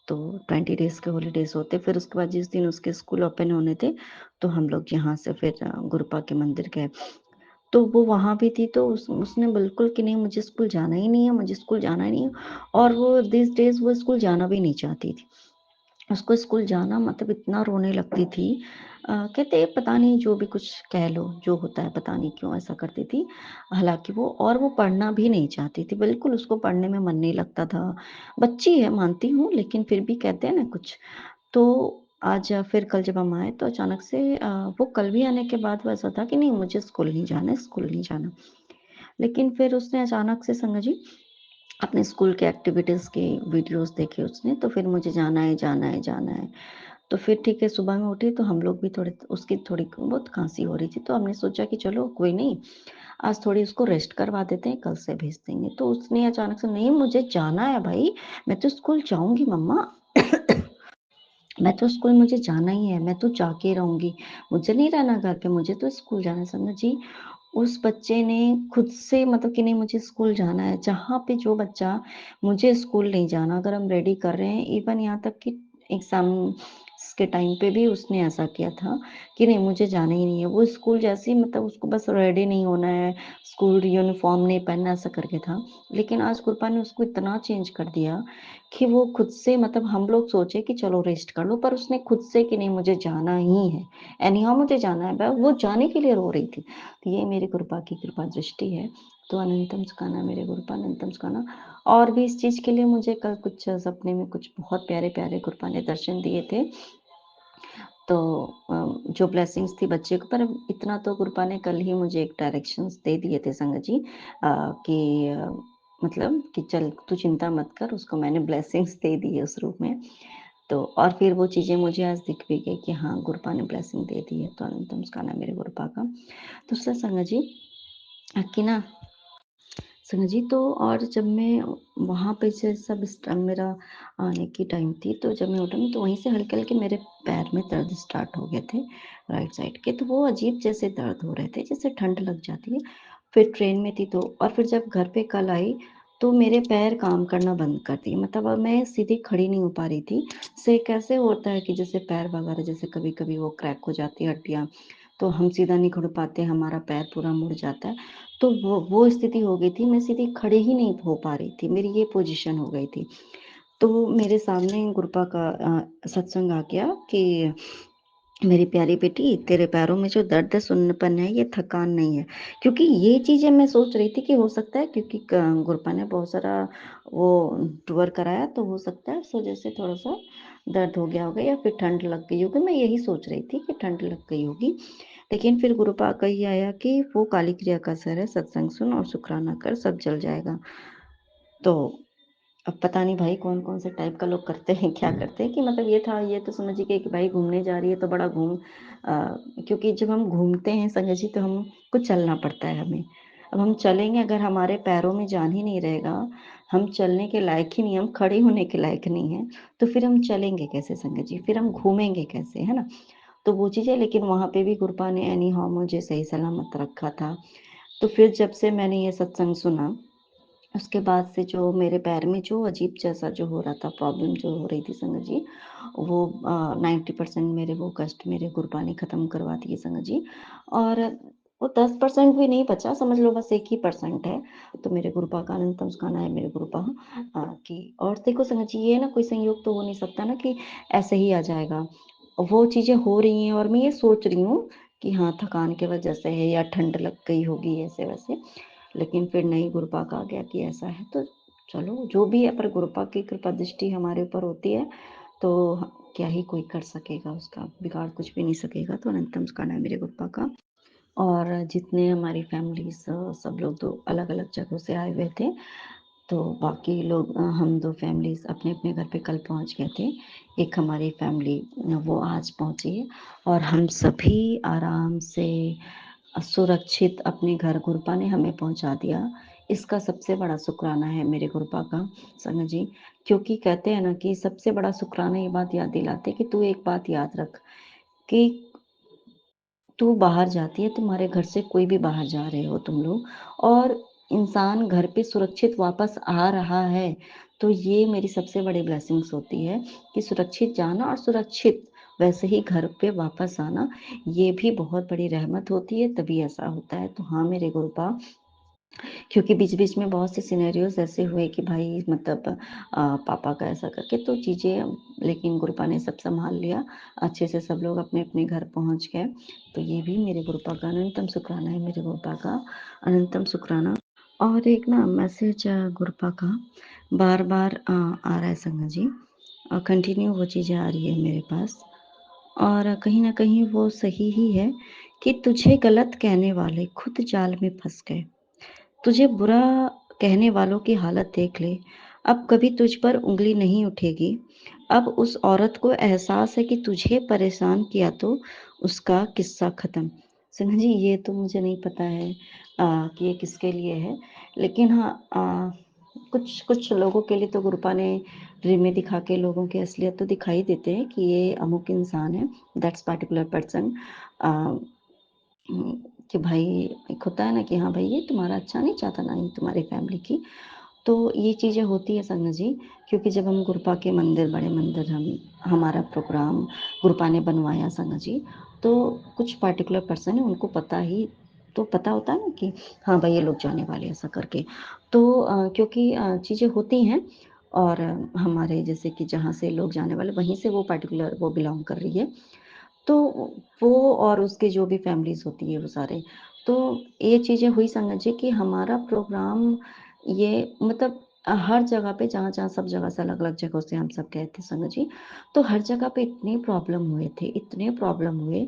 तो 20 डेज के हॉलीडेज होते, फिर उसके बाद जिस दिन उसके स्कूल ओपन होने थे तो हम लोग यहाँ से फिर गुरुपा के मंदिर गए। तो वो वहाँ भी थी, तो उसने बिल्कुल कि नहीं मुझे स्कूल जाना ही नहीं है, मुझे स्कूल जाना ही नहीं है, और वो दिस डेज वो स्कूल जाना भी नहीं चाहती थी। उसको स्कूल जाना मतलब इतना रोने लगती थी। कहते पता नहीं जो भी कुछ कह लो, जो होता है पता नहीं क्यों ऐसा करती थी। हालाँकि वो पढ़ना भी नहीं चाहती थी, बिल्कुल उसको पढ़ने में मन नहीं लगता था। बच्ची है मानती हूँ, लेकिन फिर भी कहते हैं ना कुछ। तो आज फिर कल जब हम आए तो अचानक से वो कल भी आने के बाद वो ऐसा था कि नहीं मुझे स्कूल नहीं जाना है, स्कूल नहीं जाना। लेकिन फिर उसने अचानक से संगत जी अपने स्कूल के एक्टिविटीज़ के वीडियोज़ देखे उसने, तो फिर मुझे जाना है, जाना है, जाना है। तो फिर ठीक है, सुबह में उठी तो हम लोग भी थोड़े, उसकी थोड़ी बहुत खाँसी हो रही थी, तो हमने सोचा कि चलो कोई नहीं, आज थोड़ी उसको रेस्ट करवा देते हैं, कल से भेज देंगे। तो उसने अचानक से, नहीं मुझे जाना है भाई, मैं तो स्कूल जाऊँगी मम्मा। मैं तो स्कूल मुझे जाना ही है, मैं तो जाके रहूँगी, मुझे नहीं रहना घर पे, मुझे तो स्कूल जाना है। समझ जी, उस बच्चे ने खुद से मतलब कि नहीं मुझे स्कूल जाना है। जहाँ पे जो बच्चा मुझे स्कूल नहीं जाना, अगर हम रेडी कर रहे हैं, इवन यहाँ तक कि एग्ज़ाम्स के टाइम पे भी उसने ऐसा किया था कि नहीं मुझे जाना ही नहीं है। वो स्कूल जैसे ही मतलब उसको बस रेडी नहीं होना है, स्कूल यूनिफ़ॉर्म नहीं पहनना, ऐसा करके था। लेकिन आज कृपा ने उसको इतना चेंज कर दिया कि वो खुद से मतलब हम लोग सोचे कि चलो रेस्ट कर लो, पर उसने खुद से कि नहीं मुझे जाना ही है, एनी हाउ मुझे जाना है, वो जाने के लिए रो रही थी। तो ये मेरी कृपा की कृपा दृष्टि है। तो अनंतम सुखाना मेरे गुरुपा, अनंतम सुखाना। और भी इस चीज़ के लिए मुझे कल कुछ सपने में कुछ बहुत प्यारे-प्यारे गुरुपा ने दर्शन दिए थे। तो जो ब्लेसिंग्स थी बच्चे को, पर इतना तो गुरुपा ने कल ही मुझे एक डायरेक्शंस दे दिए थे संगत जी, कि मतलब कि चल तू चिंता मत कर, उसको मैंने ब्लेसिंग्स दे दी है उस रूप में। तो और फिर वो चीज़ें मुझे आज दिख भी गई कि हाँ, गुरुपा ने ब्लेसिंग दे दी है, तो अनंतम सुखाना मेरे गुरुपा का। दूसरा संगत जी कि ना संगत जी, तो और जब मैं वहाँ पे से सब मेरा आने की टाइम थी, तो जब मैं उठी तो वहीं से हल्के-हल्के मेरे पैर में दर्द स्टार्ट हो गए थे, राइट साइड के। तो वो अजीब जैसे दर्द हो रहे थे, जैसे ठंड लग जाती है। फिर ट्रेन में थी तो, और फिर जब घर पे कल आई, तो मेरे पैर काम करना बंद कर दिए। मतलब अब मैं सीधी खड़ी नहीं हो पा रही थी। से कैसे होता है कि जैसे पैर वगैरह जैसे कभी-कभी वो क्रैक हो जाती है हड्डियाँ, तो हम सीधा नहीं खड़ पाते, हमारा पैर पूरा मुड़ जाता है। तो वो स्थिति हो गई थी, मैं सीधी खड़े ही नहीं हो पा रही थी, मेरी ये पोज़ीशन हो गई थी। तो मेरे सामने गुरुपा का सत्संग आ गया कि मेरी प्यारी बेटी, तेरे पैरों में जो दर्द है, सुन्नपन है, ये थकान नहीं है। क्योंकि ये चीज़ें मैं सोच रही थी कि हो सकता है क्योंकि क गुरुपा ने बहुत सारा वो टूर कराया, तो हो सकता है उस वजह से थोड़ा-सा दर्द हो गया होगा या फिर ठंड लग गई होगी। मैं यही सोच रही थी कि ठंड लग गई होगी। लेकिन फिर गुरुपा का ये आया कि वो काली क्रिया का असर है, सत्संग सुन और शुकराना कर, सब जल जाएगा। तो अब पता नहीं भाई कौन-कौन से टाइप का लोग करते हैं, क्या करते हैं कि मतलब ये था, ये तो समझिए कि भाई घूमने जा रही है तो बड़ा क्योंकि जब हम घूमते हैं संगत जी तो हमको चलना पड़ता है हमें। अब हम चलेंगे, अगर हमारे पैरों में जान ही नहीं रहेगा, हम चलने के लायक ही नहीं, हम खड़े होने के लायक नहीं हैं, तो फिर हम चलेंगे कैसे संगत जी? फिर हम घूमेंगे कैसे, है ना? तो वो चीज़ है, लेकिन वहाँ पे भी गुरुपा ने एनी हाउ मुझे सही सलामत रखा था। तो फिर जब से मैंने ये सत्संग सुना, उसके बाद से जो मेरे पैर में जो अजीब जैसा जो हो रहा था, प्रॉब्लम जो हो रही थी संगत जी, वो 90% मेरे वो कष्ट मेरे गुरुपा ने ख़त्म करवा दिए संगत जी। और वो 10% भी नहीं बचा, समझ लो बस 1 ही परसेंट है। तो मेरे गुरुपा का अनंतम सुखाना है मेरे गुरुपा, कि और देखो संगत जी, ये ना कोई संयोग तो हो नहीं सकता ना कि ऐसे ही आ जाएगा। वो चीज़ें हो रही हैं और मैं ये सोच रही हूँ कि हाँ, थकान की वजह से है या ठंड लग गई होगी ऐसे-वैसे। लेकिन फिर नहीं, गुरुपा का आ गया कि ऐसा है, तो चलो जो भी है, पर गुरुपा की कृपा दृष्टि हमारे ऊपर होती है, तो क्या ही कोई कर सकेगा, उसका बिगाड़ कुछ भी नहीं सकेगा। तो अनंतम सुखाना है मेरे गुरुपा का। और जितने हमारी फैमिलीज़ सब लोग तो अलग-अलग जगहों से आए हुए थे, तो बाकी लोग हम 2 फैमिलीज़ अपने-अपने घर पे कल पहुँच गए थे। एक हमारी फैमिली वो आज पहुँची है, और हम सभी आराम से सुरक्षित अपने घर गुरुपा ने हमें पहुँचा दिया। इसका सबसे बड़ा शुक्राना है मेरे गुरुपा का संगत जी, क्योंकि कहते हैं ना कि सबसे बड़ा शुक्राना ये बात याद दिलाते हैं कि तू एक बात याद रख कि तू बाहर जाती है, तुम्हारे घर से कोई भी बाहर जा रहे हो तुम लोग, और इंसान घर पे सुरक्षित वापस आ रहा है, तो ये मेरी सबसे बड़ी ब्लेसिंग्स होती है कि सुरक्षित जाना और सुरक्षित वैसे ही घर पे वापस आना, ये भी बहुत बड़ी रहमत होती है, तभी ऐसा होता है। तो हाँ मेरे गुरुपा, क्योंकि बीच-बीच में बहुत से सिनेरियोज़ ऐसे हुए कि भाई मतलब पापा का ऐसा करके तो चीज़ें, लेकिन गुरुपा ने सब सँभाल लिया, अच्छे से सब लोग अपने-अपने घर पहुँच गए। तो ये भी मेरे गुरुपा का अनंतम शुक्राना है, मेरे गुरुपा का अनंतम शुक्राना। और एक ना मैसेज गुरुपा का बार-बार आ रहा है संगत जी, कंटिन्यू वो चीज़ें आ रही है मेरे पास, और कहीं न कहीं वो सही ही है कि तुझे गलत कहने वाले खुद जाल में फँस गए। तुझे बुरा कहने वालों की हालत देख ले, अब कभी तुझ पर उँगली नहीं उठेगी। अब उस औरत को एहसास है कि तुझे परेशान किया तो उसका किस्सा ख़त्म। सुनो जी, ये तो मुझे नहीं पता है कि ये किसके लिए है, लेकिन हाँ कुछ कुछ लोगों के लिए तो गुरुपा ने ड्रीम में दिखा के लोगों की असलियत तो दिखाई देते हैं कि ये अमुक इंसान है, दैट्स पार्टिकुलर पर्सन। कि भाई एक होता है ना कि हाँ भाई ये तुम्हारा अच्छा नहीं चाहता, ना ही तुम्हारी फैमिली की। तो ये चीज़ें होती है संगत जी, क्योंकि जब हम गुरुपा के मंदिर, बड़े मंदिर हम हमारा प्रोग्राम गुरुपा ने बनवाया संगत जी, तो कुछ पार्टिकुलर पर्सन है उनको पता होता है ना कि हाँ भाई ये लोग जाने वाले हैं ऐसा करके। तो क्योंकि चीज़ें होती हैं, और हमारे जैसे कि जहाँ से लोग जाने वाले वहीं से वो पार्टिकुलर वो बिलॉन्ग कर रही है। तो वो और उसके जो भी फैमिलीज़ होती है वो सारे। तो ये चीज़ें हुई संगत जी कि हमारा प्रोग्राम ये मतलब हर जगह पे जहाँ-जहाँ सब जगह से अलग-अलग जगहों से हम सब गए थे संगत जी। तो हर जगह पे इतने प्रॉब्लम हुए थे, इतने प्रॉब्लम हुए।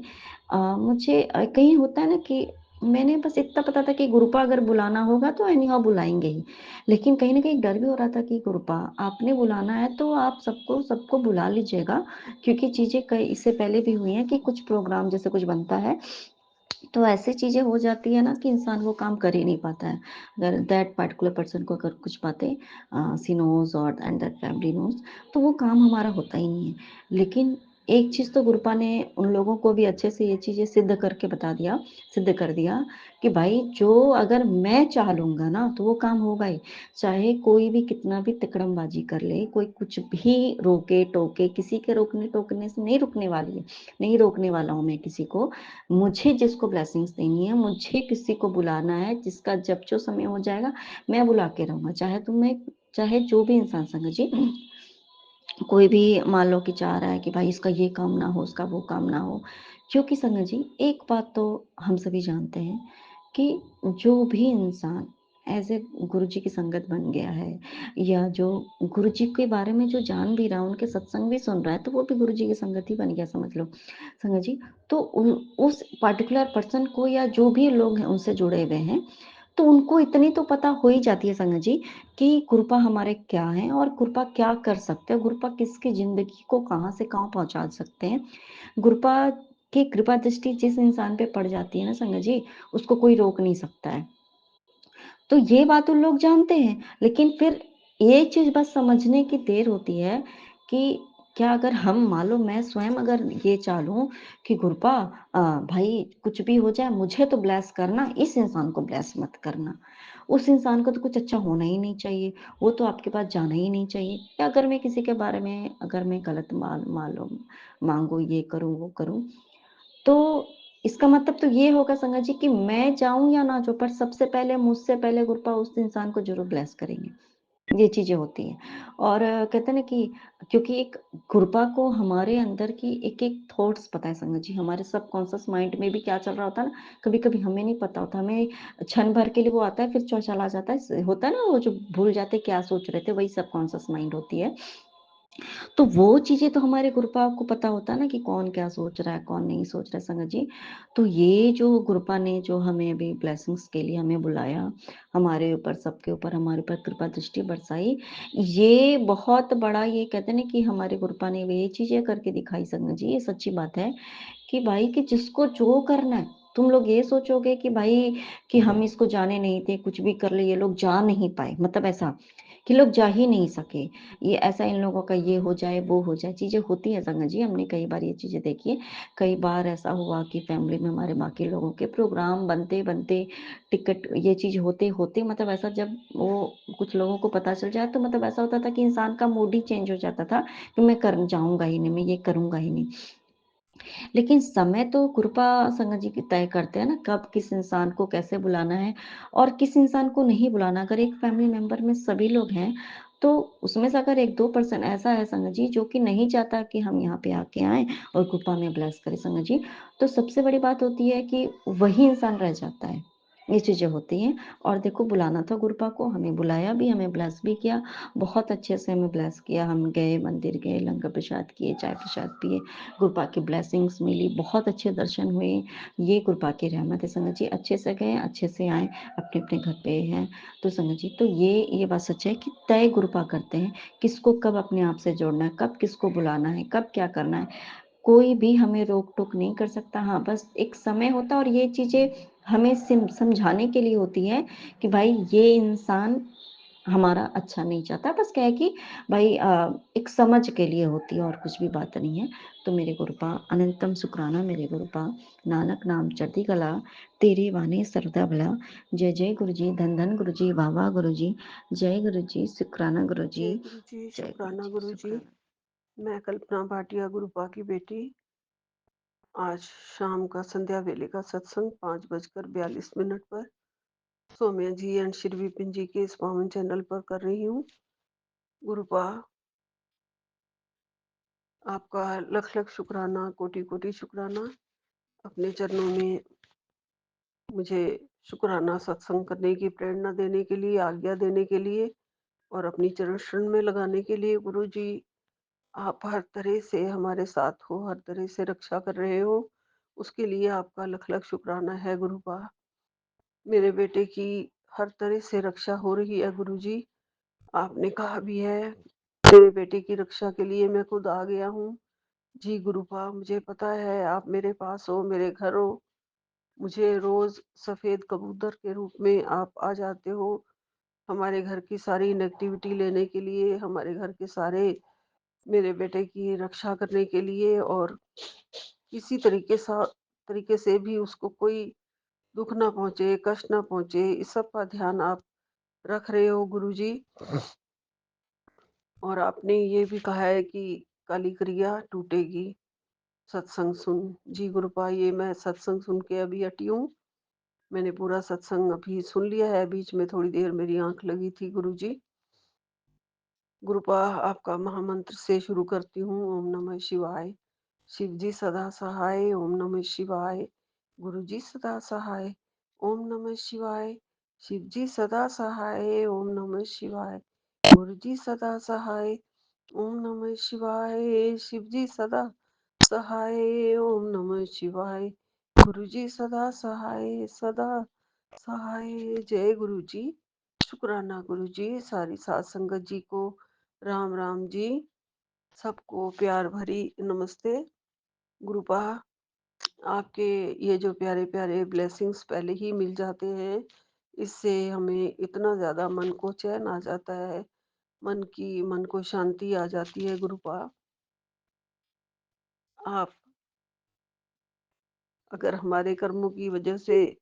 मुझे कहीं होता है ना कि मैंने बस इतना पता था कि गुरुपा अगर बुलाना होगा तो एनी हाउ बुलाएँगे ही। लेकिन कहीं न कहीं डर भी हो रहा था कि गुरुपा आपने बुलाना है तो आप सबको सबको बुला लीजिएगा, क्योंकि चीज़ें कई इससे पहले भी हुई हैं कि कुछ प्रोग्राम जैसे कुछ बनता है, तो ऐसी चीज़ें हो जाती है ना कि इंसान वो काम कर ही नहीं पाता है। अगर दैट पार्टिकुलर पर्सन को अगर कुछ बातें शी नोज़ और एंड दैट फैमिली नोज़, तो वो काम हमारा होता ही नहीं है। लेकिन एक चीज़ तो गुरुपा ने उन लोगों को भी अच्छे से ये चीज़ें सिद्ध कर दिया कि भाई जो अगर मैं चाह लूँगा ना, तो वो काम होगा ही। चाहे कोई भी कितना भी तिकड़मबाज़ी कर ले, कोई कुछ भी रोके-टोके, किसी के रोकने-टोकने से नहीं रुकने वाली है, नहीं रोकने वाला हूँ मैं किसी को। मुझे जिसको ब्लेसिंग्स देनी है, मुझे किसी को बुलाना है, जिसका जब जो समय हो जाएगा, मैं बुला के रहूँगा। चाहे जो भी इंसान संगत जी, कोई भी मान लो कि चाह रहा है कि भाई इसका ये काम ना हो, उसका वो काम ना हो। क्योंकि संगत जी एक बात तो हम सभी जानते हैं कि जो भी इंसान ऐज़ ए गुरुजी की संगत बन गया है, या जो गुरुजी के बारे में जो जान भी रहा है, उनके सत्संग भी सुन रहा है, तो वो भी गुरुजी की संगत ही बन गया समझ लो, संगत जी। तो उस पार्टिकुलर पर्सन को या जो भी लोग हैं उनसे जुड़े हुए हैं, तो उनको इतनी तो पता हो ही जाती है संगत जी कि कृपा हमारे क्या हैं और कृपा क्या कर सकते हैं, कृपा किसकी ज़िंदगी को कहाँ से कहाँ पहुँचा सकते हैं। कृपा की कृपा दृष्टि जिस इंसान पे पड़ जाती है ना संगत जी, उसको कोई रोक नहीं सकता है। तो ये बात उन लोग जानते हैं, लेकिन फिर ये चीज़ बस समझने की देर होती है कि क्या अगर हम मान लो मैं स्वयं अगर ये चाह लूँ कि गुरपा भाई कुछ भी हो जाए मुझे तो ब्लेस करना, इस इंसान को ब्लेस मत करना। उस इंसान को तो कुछ अच्छा होना ही नहीं चाहिए, वो तो आपके पास जाना ही नहीं चाहिए। या अगर मैं किसी के बारे में अगर मैं गलत मान लो माँगूँ, ये करूँ, वो करूँ, तो इसका मतलब तो ये होगा संगत जी कि मैं जाऊँ या ना जाऊँ, पर सबसे पहले मुझसे पहले गुरुपा उस इंसान को ज़रूर ब्लेस करेंगे। ये चीज़ें होती हैं। और कहते हैं ना कि क्योंकि एक गुरुपा को हमारे अंदर की एक-एक थॉट्स पता है संगत जी, हमारे सबकॉन्शियस माइंड में भी क्या चल रहा होता है ना, कभी-कभी हमें नहीं पता होता, हमें क्षण भर के लिए वो आता है, फिर चला जाता है। होता है ना वो जो भूल जाते हैं क्या सोच रहे थे, वही सबकॉन्शियस माइंड होती है। तो वो चीज़ें तो हमारे गुरुपा को पता होता है ना कि कौन क्या सोच रहा है, कौन नहीं सोच रहा है संगत जी। तो ये जो गुरुपा ने जो हमें अभी ब्लेसिंग्स के लिए हमें बुलाया, हमारे ऊपर सबके ऊपर हमारे ऊपर कृपा दृष्टि बरसाई, ये बहुत बड़ा ये कहते हैं ना कि हमारे गुरुपा ने ये चीज़ें करके दिखाई संगत जी, ये सच्ची बात है कि भाई कि जिसको जो करना है, तुम लोग ये सोचोगे कि भाई कि हम इसको जाने नहीं थे, कुछ भी कर ले, ये लोग जा नहीं पाए, मतलब ऐसा कि लोग जा ही नहीं सके। ये ऐसा इन लोगों का ये हो जाए, वो हो जाए, चीज़ें होती हैं संगत जी, हमने कई बार ये चीज़ें देखी हैं। कई बार ऐसा हुआ कि फैमिली में हमारे बाकी लोगों के प्रोग्राम बनते-बनते, टिकट ये चीज़ होते-होते मतलब ऐसा जब वो कुछ लोगों को पता चल जाए तो मतलब ऐसा होता था कि इंसान का मूड ही चेंज हो जाता था कि मैं कर जाऊँगा ही नहीं, मैं ये करूँगा ही नहीं। लेकिन समय तो कृपा संगत जी की तय करते हैं ना, कब किस इंसान को कैसे बुलाना है और किस इंसान को नहीं बुलाना। अगर एक फैमिली मेंबर में सभी लोग हैं, तो उसमें से अगर 1-2 पर्सन ऐसा है संगत जी जो कि नहीं चाहता कि हम यहाँ पे आके आएँ और कृपा में ब्लेस करें संगत जी, तो सबसे बड़ी बात होती है कि वही इंसान रह जाता है। ये चीज़ें होती हैं और देखो बुलाना था गुरपा को, हमें बुलाया भी, हमें ब्लेस भी किया, बहुत अच्छे से हमें ब्लेस किया। हम गए, मंदिर गए, लंगर प्रसाद किए, चाय प्रसाद पिए, कृपा की ब्लेसिंग्स मिली, बहुत अच्छे दर्शन हुए। ये कृपा की रहमत है संगत जी, अच्छे से गए, अच्छे से आए, अपने-अपने घर पे हैं। तो संगत जी तो ये बात सच है कि तय कृपा करते हैं, किसको कब अपने आप से जोड़ना है, कब किसको बुलाना है, कब क्या करना है। कोई भी हमें रोक-टोक नहीं कर सकता। हाँ, बस एक समय होता है और ये चीज़ें हमें समझाने के लिए होती है कि भाई ये इंसान हमारा अच्छा नहीं चाहता। बस क्या है कि भाई एक समझ के लिए होती है और कुछ भी बात नहीं है। तो मेरे गुरुपा अनंतम शुक्राना मेरे गुरुपा, नानक नाम चढ़ती कला, तेरे वाणी सरदा भला। जय जय गुरु जी, धन धन गुरु जी, वाह वाह गुरु जी, जय गुरु जी, शुक्राना गुरु जी, जय गुरु जी, जय शुक्राना गुरु गुरु जी, जी। शुक्राना। मैं कल्पना भाटिया गुरुपा की बेटी। आज शाम का संध्या वेले का सत्संग 5:42 पर सौम्या जी एंड श्री विपिन जी के इस पावन चैनल पर कर रही हूँ। गुरुपा, आपका लख लख शुक्राना, कोटि कोटि शुक्राना। अपने चरणों में मुझे शुक्राना सत्संग करने की प्रेरणा देने के लिए, आज्ञा देने के लिए और अपनी चरण शरण में लगाने के लिए। गुरु जी, आप हर तरह से हमारे साथ हो, हर तरह से रक्षा कर रहे हो, उसके लिए आपका लख लख शुक्राना है गुरुपा। मेरे बेटे की हर तरह से रक्षा हो रही है गुरु जी। आपने कहा भी है, मेरे बेटे की रक्षा के लिए मैं खुद आ गया हूँ। जी गुरुपा, मुझे पता है आप मेरे पास हो, मेरे घर हो। मुझे रोज सफेद कबूतर के रूप में आप आ जाते हो, हमारे घर की सारी नेगेटिविटी लेने के लिए, हमारे घर के सारे मेरे बेटे की रक्षा करने के लिए, और किसी तरीके से भी उसको कोई दुख ना पहुंचे, कष्ट ना पहुंचे, इस सब का ध्यान आप रख रहे हो गुरु जी। और आपने ये भी कहा है कि काली क्रिया टूटेगी सत्संग सुन। जी गुरुपा, ये मैं सत्संग सुन के अभी हटी हूँ। मैंने पूरा सत्संग अभी सुन लिया है, बीच में थोड़ी देर मेरी आंख लगी थी गुरु जी। गुरुपा, आपका महामंत्र से शुरू करती हूँ। ओम नमः शिवाय। शिव जी सदा सहाय, ओम नमः शिवाय। गुरु जी सदा सहाय, ओम नमः शिवाय। शिव जी सदा सहाय, ओम नमः शिवाय। गुरु जी सदा सहाय, ओम नमः शिवाय। शिव जी सदा सहाय, ओम नमः शिवाय। गुरु जी सदा सहाय, सदा सहाय। जय गुरु जी, शुक्राना गुरु जी। सारी सात संगत जी को राम राम जी। सबको प्यार भरी नमस्ते। गुरुपा, आपके ये जो प्यारे प्यारे ब्लेसिंग्स पहले ही मिल जाते हैं, इससे हमें इतना ज़्यादा मन को चैन आ जाता है, मन को शांति आ जाती है। गुरुपा, आप अगर हमारे कर्मों की वजह से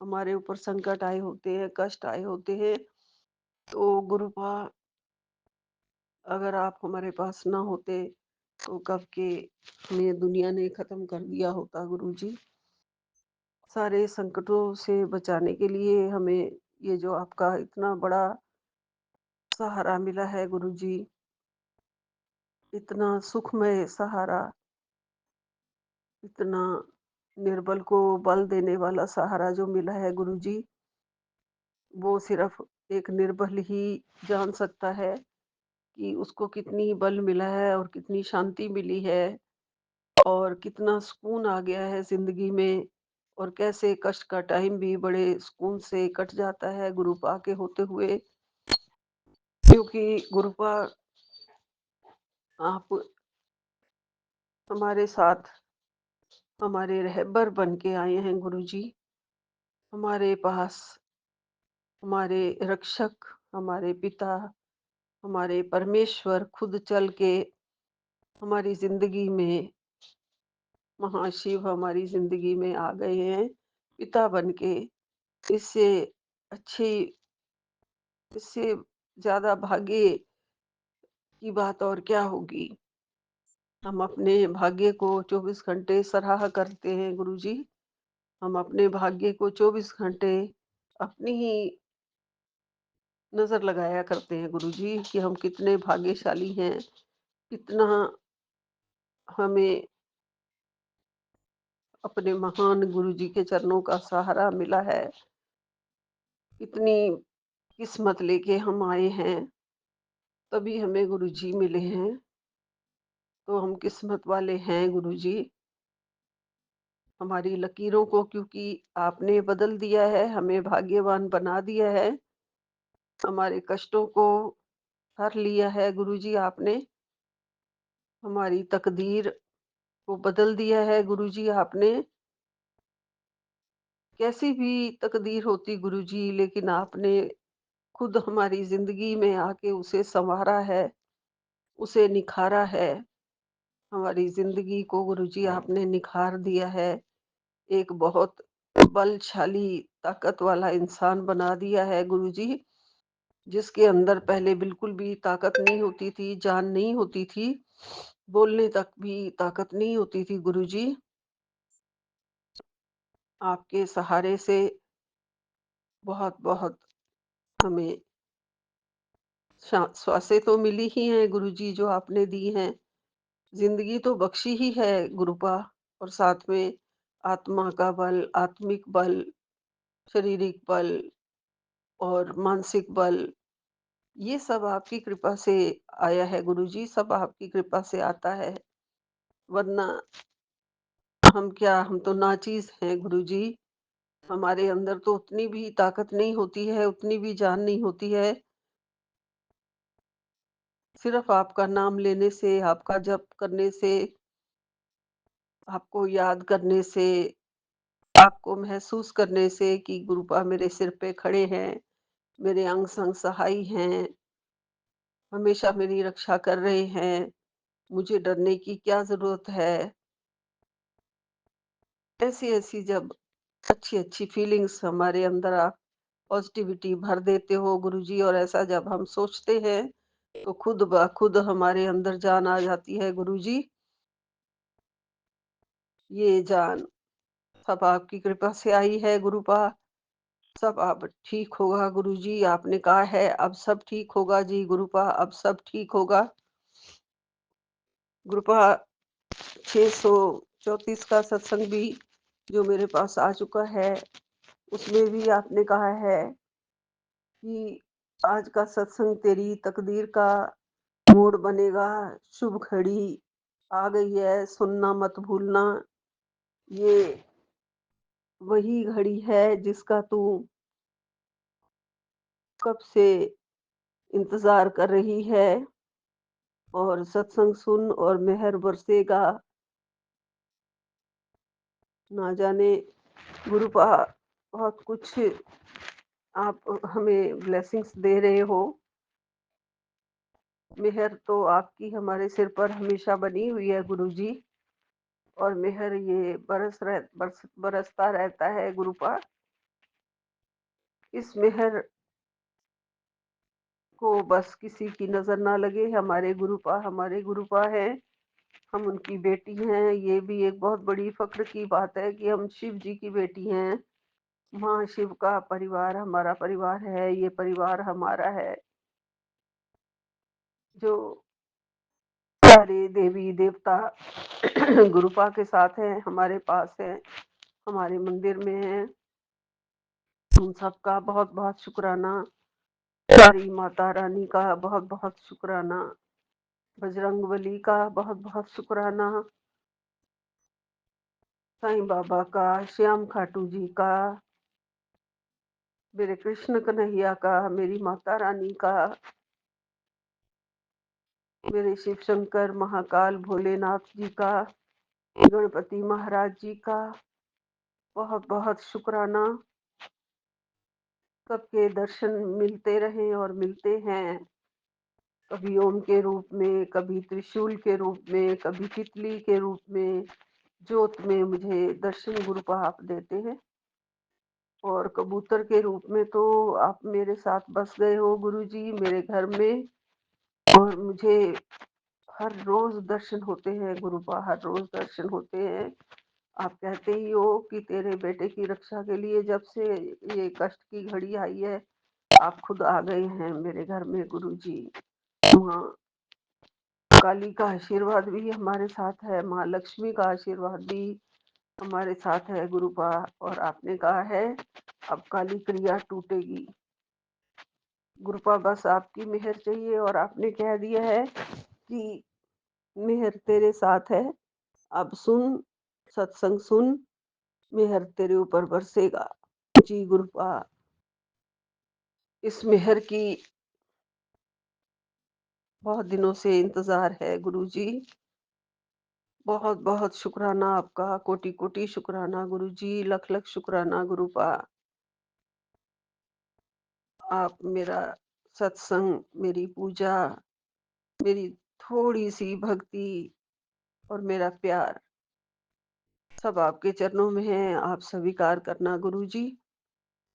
हमारे ऊपर संकट आए होते हैं, कष्ट आए होते हैं, तो गुरुपा अगर आप हमारे पास ना होते तो कब के हमें दुनिया ने खत्म कर दिया होता गुरु जी। सारे संकटों से बचाने के लिए हमें ये जो आपका इतना बड़ा सहारा मिला है गुरु जी, इतना सुखमय सहारा, इतना निर्बल को बल देने वाला सहारा जो मिला है गुरु जी, वो सिर्फ एक निर्बल ही जान सकता है कि उसको कितनी बल मिला है और कितनी शांति मिली है और कितना सुकून आ गया है जिंदगी में, और कैसे कष्ट का टाइम भी बड़े सुकून से कट जाता है गुरुपा के होते हुए। क्योंकि गुरुपा, आप हमारे साथ हमारे रहबर बन के आए हैं गुरु जी, हमारे पास, हमारे रक्षक, हमारे पिता, हमारे परमेश्वर खुद चल के हमारी जिंदगी में, महाशिव हमारी जिंदगी में आ गए हैं पिता बन के। इससे अच्छी, इससे ज्यादा भाग्य की बात और क्या होगी। हम अपने भाग्य को 24 घंटे सराहा करते हैं गुरुजी। हम अपने भाग्य को 24 घंटे अपनी ही नजर लगाया करते हैं गुरुजी कि हम कितने भाग्यशाली हैं, कितना हमें अपने महान गुरुजी के चरणों का सहारा मिला है, कितनी किस्मत लेके हम आए हैं, तभी हमें गुरुजी मिले हैं। तो हम किस्मत वाले हैं गुरुजी। हमारी लकीरों को क्योंकि आपने बदल दिया है, हमें भाग्यवान बना दिया है, हमारे कष्टों को हर लिया है गुरुजी आपने, हमारी तकदीर को बदल दिया है गुरुजी आपने। कैसी भी तकदीर होती गुरुजी, लेकिन आपने खुद हमारी जिंदगी में आके उसे संवारा है, उसे निखारा है। हमारी जिंदगी को गुरुजी आपने निखार दिया है, एक बहुत बलशाली ताकत वाला इंसान बना दिया है गुरुजी, जिसके अंदर पहले बिल्कुल भी ताकत नहीं होती थी, जान नहीं होती थी, बोलने तक भी ताकत नहीं होती थी गुरुजी। आपके सहारे से बहुत बहुत हमें श्वासें तो मिली ही हैं गुरुजी, जो आपने दी हैं। जिंदगी तो बख्शी ही है गुरुपा, और साथ में आत्मा का बल, आत्मिक बल, शारीरिक बल और मानसिक बल, ये सब आपकी कृपा से आया है गुरुजी, सब आपकी कृपा से आता है। वरना हम क्या, हम तो नाचीज हैं गुरुजी। हमारे अंदर तो उतनी भी ताकत नहीं होती है, उतनी भी जान नहीं होती है। सिर्फ आपका नाम लेने से, आपका जप करने से, आपको याद करने से, आपको महसूस करने से कि गुरुपा मेरे सिर पे खड़े हैं, मेरे अंग संग सहाई हैं, हमेशा मेरी रक्षा कर रहे हैं, मुझे डरने की क्या जरूरत है। ऐसी ऐसी जब अच्छी अच्छी फीलिंग्स हमारे अंदर आप पॉजिटिविटी भर देते हो गुरुजी, और ऐसा जब हम सोचते हैं तो खुद ब खुद हमारे अंदर जान आ जाती है गुरुजी। ये जान सब आपकी कृपा से आई है गुरुपा। सब अब ठीक होगा गुरुजी, आपने कहा है अब सब ठीक होगा जी गुरुपा, अब सब ठीक होगा गुरुपा। 634 का सत्संग भी जो मेरे पास आ चुका है, उसमें भी आपने कहा है कि आज का सत्संग तेरी तकदीर का मोड़ बनेगा, शुभ घड़ी आ गई है, सुनना मत भूलना। ये वही घड़ी है जिसका तू कब से इंतजार कर रही है, और सत्संग सुन और मेहर बरसेगा। ना जाने गुरुपा बहुत कुछ आप हमें ब्लेसिंग्स दे रहे हो। मेहर तो आपकी हमारे सिर पर हमेशा बनी हुई है गुरुजी, और मेहर ये बरसता रहता है गुरुपा। इस मेहर को बस किसी की नजर ना लगे। हमारे गुरुपा हैं, हम उनकी बेटी हैं। ये भी एक बहुत बड़ी फक्र की बात है कि हम शिव जी की बेटी हैं। महाशिव का परिवार हमारा परिवार है, ये परिवार हमारा है। जो सारे देवी देवता गुरुपा के साथ हैं, हमारे पास हैं, हमारे मंदिर में हैं, उन सबका बहुत बहुत शुक्राना। सारी माता रानी का बहुत बहुत शुक्राना, बजरंगबली का बहुत बहुत शुक्राना, साईं बाबा का, श्याम खाटू जी का, मेरे कृष्ण कन्हैया का, मेरी माता रानी का, मेरे शिव शंकर महाकाल भोलेनाथ जी का, गणपति महाराज जी का बहुत बहुत शुक्राना। सबके दर्शन मिलते रहे और मिलते हैं। कभी ओम के रूप में, कभी त्रिशूल के रूप में, कभी तितली के रूप में, ज्योत में मुझे दर्शन गुरुपा आप देते हैं। और कबूतर के रूप में तो आप मेरे साथ बस गए हो गुरुजी मेरे घर में, और मुझे हर रोज दर्शन होते हैं गुरुपा, हर रोज दर्शन होते हैं। आप कहते ही हो कि तेरे बेटे की रक्षा के लिए जब से ये कष्ट की घड़ी आई है, आप खुद आ गए हैं मेरे घर में गुरुजी। माँ काली का आशीर्वाद भी हमारे साथ है, माँ लक्ष्मी का आशीर्वाद भी हमारे साथ है गुरुपा। और आपने कहा है अब काली क्रिया टूटेगी गुरुपा, बस आपकी मेहर चाहिए। और आपने कह दिया है कि मेहर तेरे साथ है, अब सुन, सत्संग सुन, मेहर तेरे ऊपर बरसेगा। जी गुरुपा, इस मेहर की बहुत दिनों से इंतजार है गुरुजी। बहुत बहुत शुक्राना आपका, कोटि कोटि शुक्राना गुरुजी, लख लख शुक्राना गुरुपा। आप मेरा सत्संग, मेरी पूजा, मेरी थोड़ी सी भक्ति और मेरा प्यार सब आपके चरणों में है, आप स्वीकार करना गुरुजी।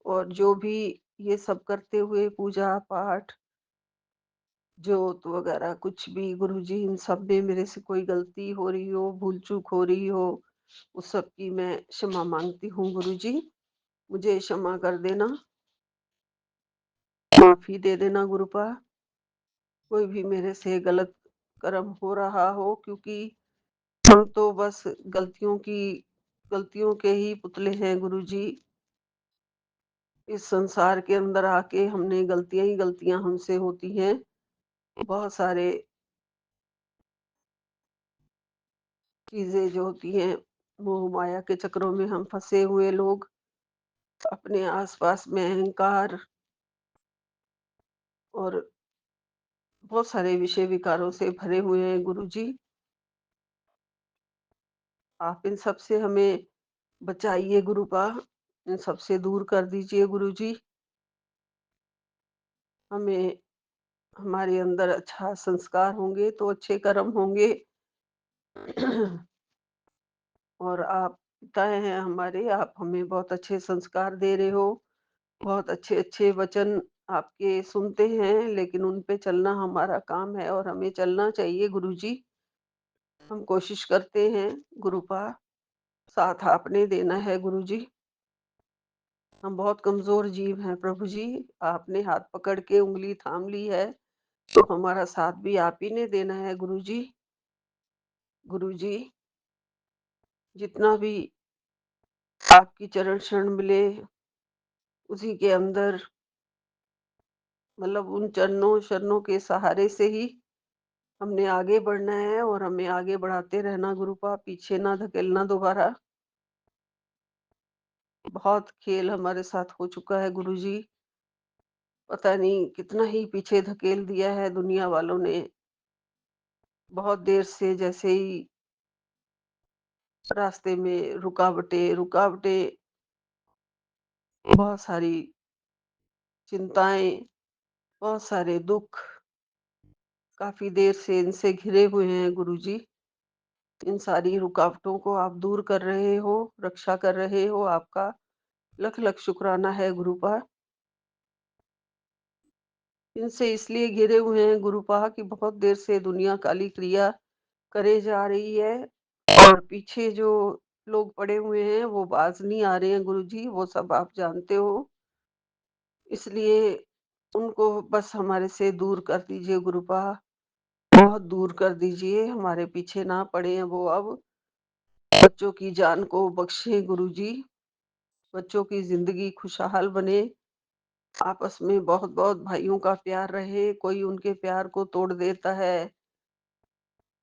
और जो भी ये सब करते हुए पूजा पाठ जोत वगैरह कुछ भी गुरुजी, इन सब में मेरे से कोई गलती हो रही हो, भूल चूक हो रही हो, उस सब की मैं क्षमा मांगती हूँ गुरुजी। मुझे क्षमा कर देना, माफी दे देना गुरुपा। कोई भी मेरे से गलत कर्म हो रहा हो, क्योंकि हम तो बस गलतियों के ही पुतले हैं गुरुजी। इस संसार के अंदर आके हमने गलतियां ही गलतियां हमसे होती हैं। बहुत सारे चीजें जो होती हैं, मोह माया के चक्रों में हम फंसे हुए लोग, अपने आसपास में अहंकार और बहुत सारे विषय विकारों से भरे हुए हैं गुरुजी। आप इन सब से हमें बचाइए गुरुपा, इन सब से दूर कर दीजिए गुरुजी। हमें हमारे अंदर अच्छा संस्कार होंगे तो अच्छे कर्म होंगे। और आप पिता हैं हमारे, आप हमें बहुत अच्छे संस्कार दे रहे हो, बहुत अच्छे अच्छे वचन आपके सुनते हैं, लेकिन उन पे चलना हमारा काम है और हमें चलना चाहिए गुरुजी। हम कोशिश करते हैं गुरुपा, साथ आपने देना है गुरुजी। हम बहुत कमजोर जीव हैं प्रभु जी, आपने हाथ पकड़ के उंगली थाम ली है, तो हमारा साथ भी आप ही ने देना है गुरुजी। गुरुजी, जितना भी आपकी चरण शरण मिले, उसी के अंदर मतलब उन चरणों शरणों के सहारे से ही हमने आगे बढ़ना है, और हमें आगे बढ़ाते रहना गुरुपा, पीछे ना धकेलना दोबारा। बहुत खेल हमारे साथ हो चुका है गुरुजी, पता नहीं कितना ही पीछे धकेल दिया है दुनिया वालों ने। बहुत देर से जैसे ही रास्ते में रुकावटें रुकावटें, बहुत सारी चिंताएं, बहुत सारे दुख, काफी देर से इनसे घिरे हुए हैं गुरुजी। इन सारी रुकावटों को आप दूर कर रहे हो, रक्षा कर रहे हो, आपका लख लख शुक्राना है गुरुपा। इनसे इसलिए घिरे हुए हैं गुरुपा कि बहुत देर से दुनिया काली क्रिया करे जा रही है, और पीछे जो लोग पड़े हुए हैं वो बाज नहीं आ रहे हैं गुरुजी, वो सब आप जानते हो। इसलिए उनको बस हमारे से दूर कर दीजिए गुरुपा, बहुत दूर कर दीजिए, हमारे पीछे ना पड़े हैं वो अब। बच्चों की जान को बख्शे गुरुजी, बच्चों की जिंदगी खुशहाल बने, आपस में बहुत बहुत भाइयों का प्यार रहे। कोई उनके प्यार को तोड़ देता है,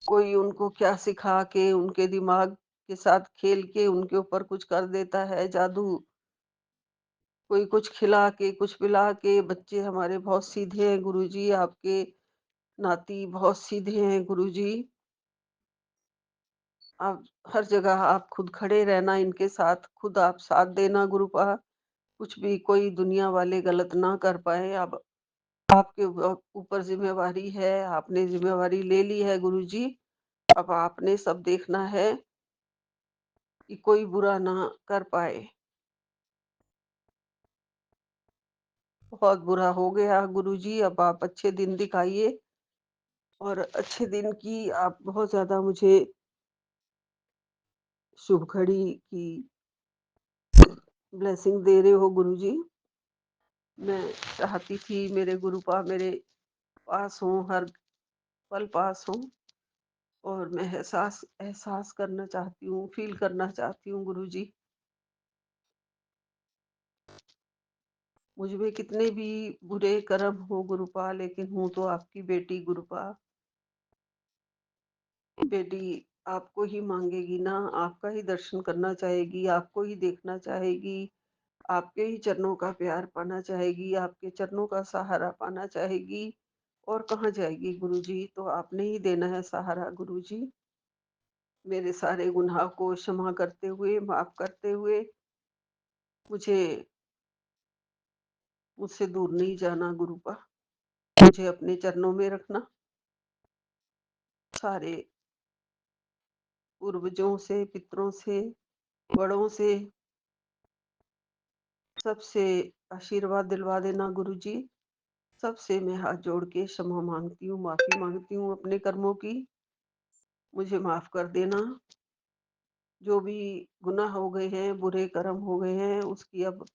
कोई उनको क्या सिखा के उनके दिमाग के साथ खेल के उनके ऊपर कुछ कर देता है जादू, कोई कुछ खिला के कुछ पिला के। बच्चे हमारे बहुत सीधे हैं गुरुजी, आपके नाती बहुत सीधे हैं गुरुजी। आप हर जगह आप खुद खड़े रहना इनके साथ, खुद आप साथ देना गुरुपा, कुछ भी कोई दुनिया वाले गलत ना कर पाए। अब आपके ऊपर जिम्मेवारी है, आपने जिम्मेवारी ले ली है गुरुजी। अब आपने सब देखना है कि कोई बुरा ना कर पाए। बहुत बुरा हो गया गुरुजी, अब आप अच्छे दिन दिखाइए और अच्छे दिन की आप बहुत ज़्यादा मुझे शुभ घड़ी की ब्लेसिंग दे रहे हो गुरुजी। मैं चाहती थी मेरे गुरुपा मेरे पास हों, हर पल पास हों, और मैं एहसास एहसास करना चाहती हूँ, फील करना चाहती हूँ गुरुजी। मुझ में कितने भी बुरे कर्म हो गुरुपा, लेकिन हूँ तो आपकी बेटी गुरुपा। बेटी आपको ही मांगेगी ना, आपका ही दर्शन करना चाहेगी, आपको ही देखना चाहेगी, आपके ही चरणों का प्यार पाना चाहेगी, आपके चरणों का सहारा पाना चाहेगी। और कहाँ जाएगी गुरुजी? तो आपने ही देना है सहारा गुरुजी। मेरे सारे गुनाह को क्षमा करते हुए, माफ करते हुए, मुझे मुझसे दूर नहीं जाना गुरुपा। मुझे अपने चरणों में रखना। सारे पूर्वजों से, पितरों से, बड़ों से सबसे आशीर्वाद दिलवा देना गुरुजी। सबसे मैं हाथ जोड़ के क्षमा मांगती हूँ, माफी मांगती हूँ अपने कर्मों की। मुझे माफ कर देना। जो भी गुनाह हो गए हैं, बुरे कर्म हो गए हैं, उसकी अब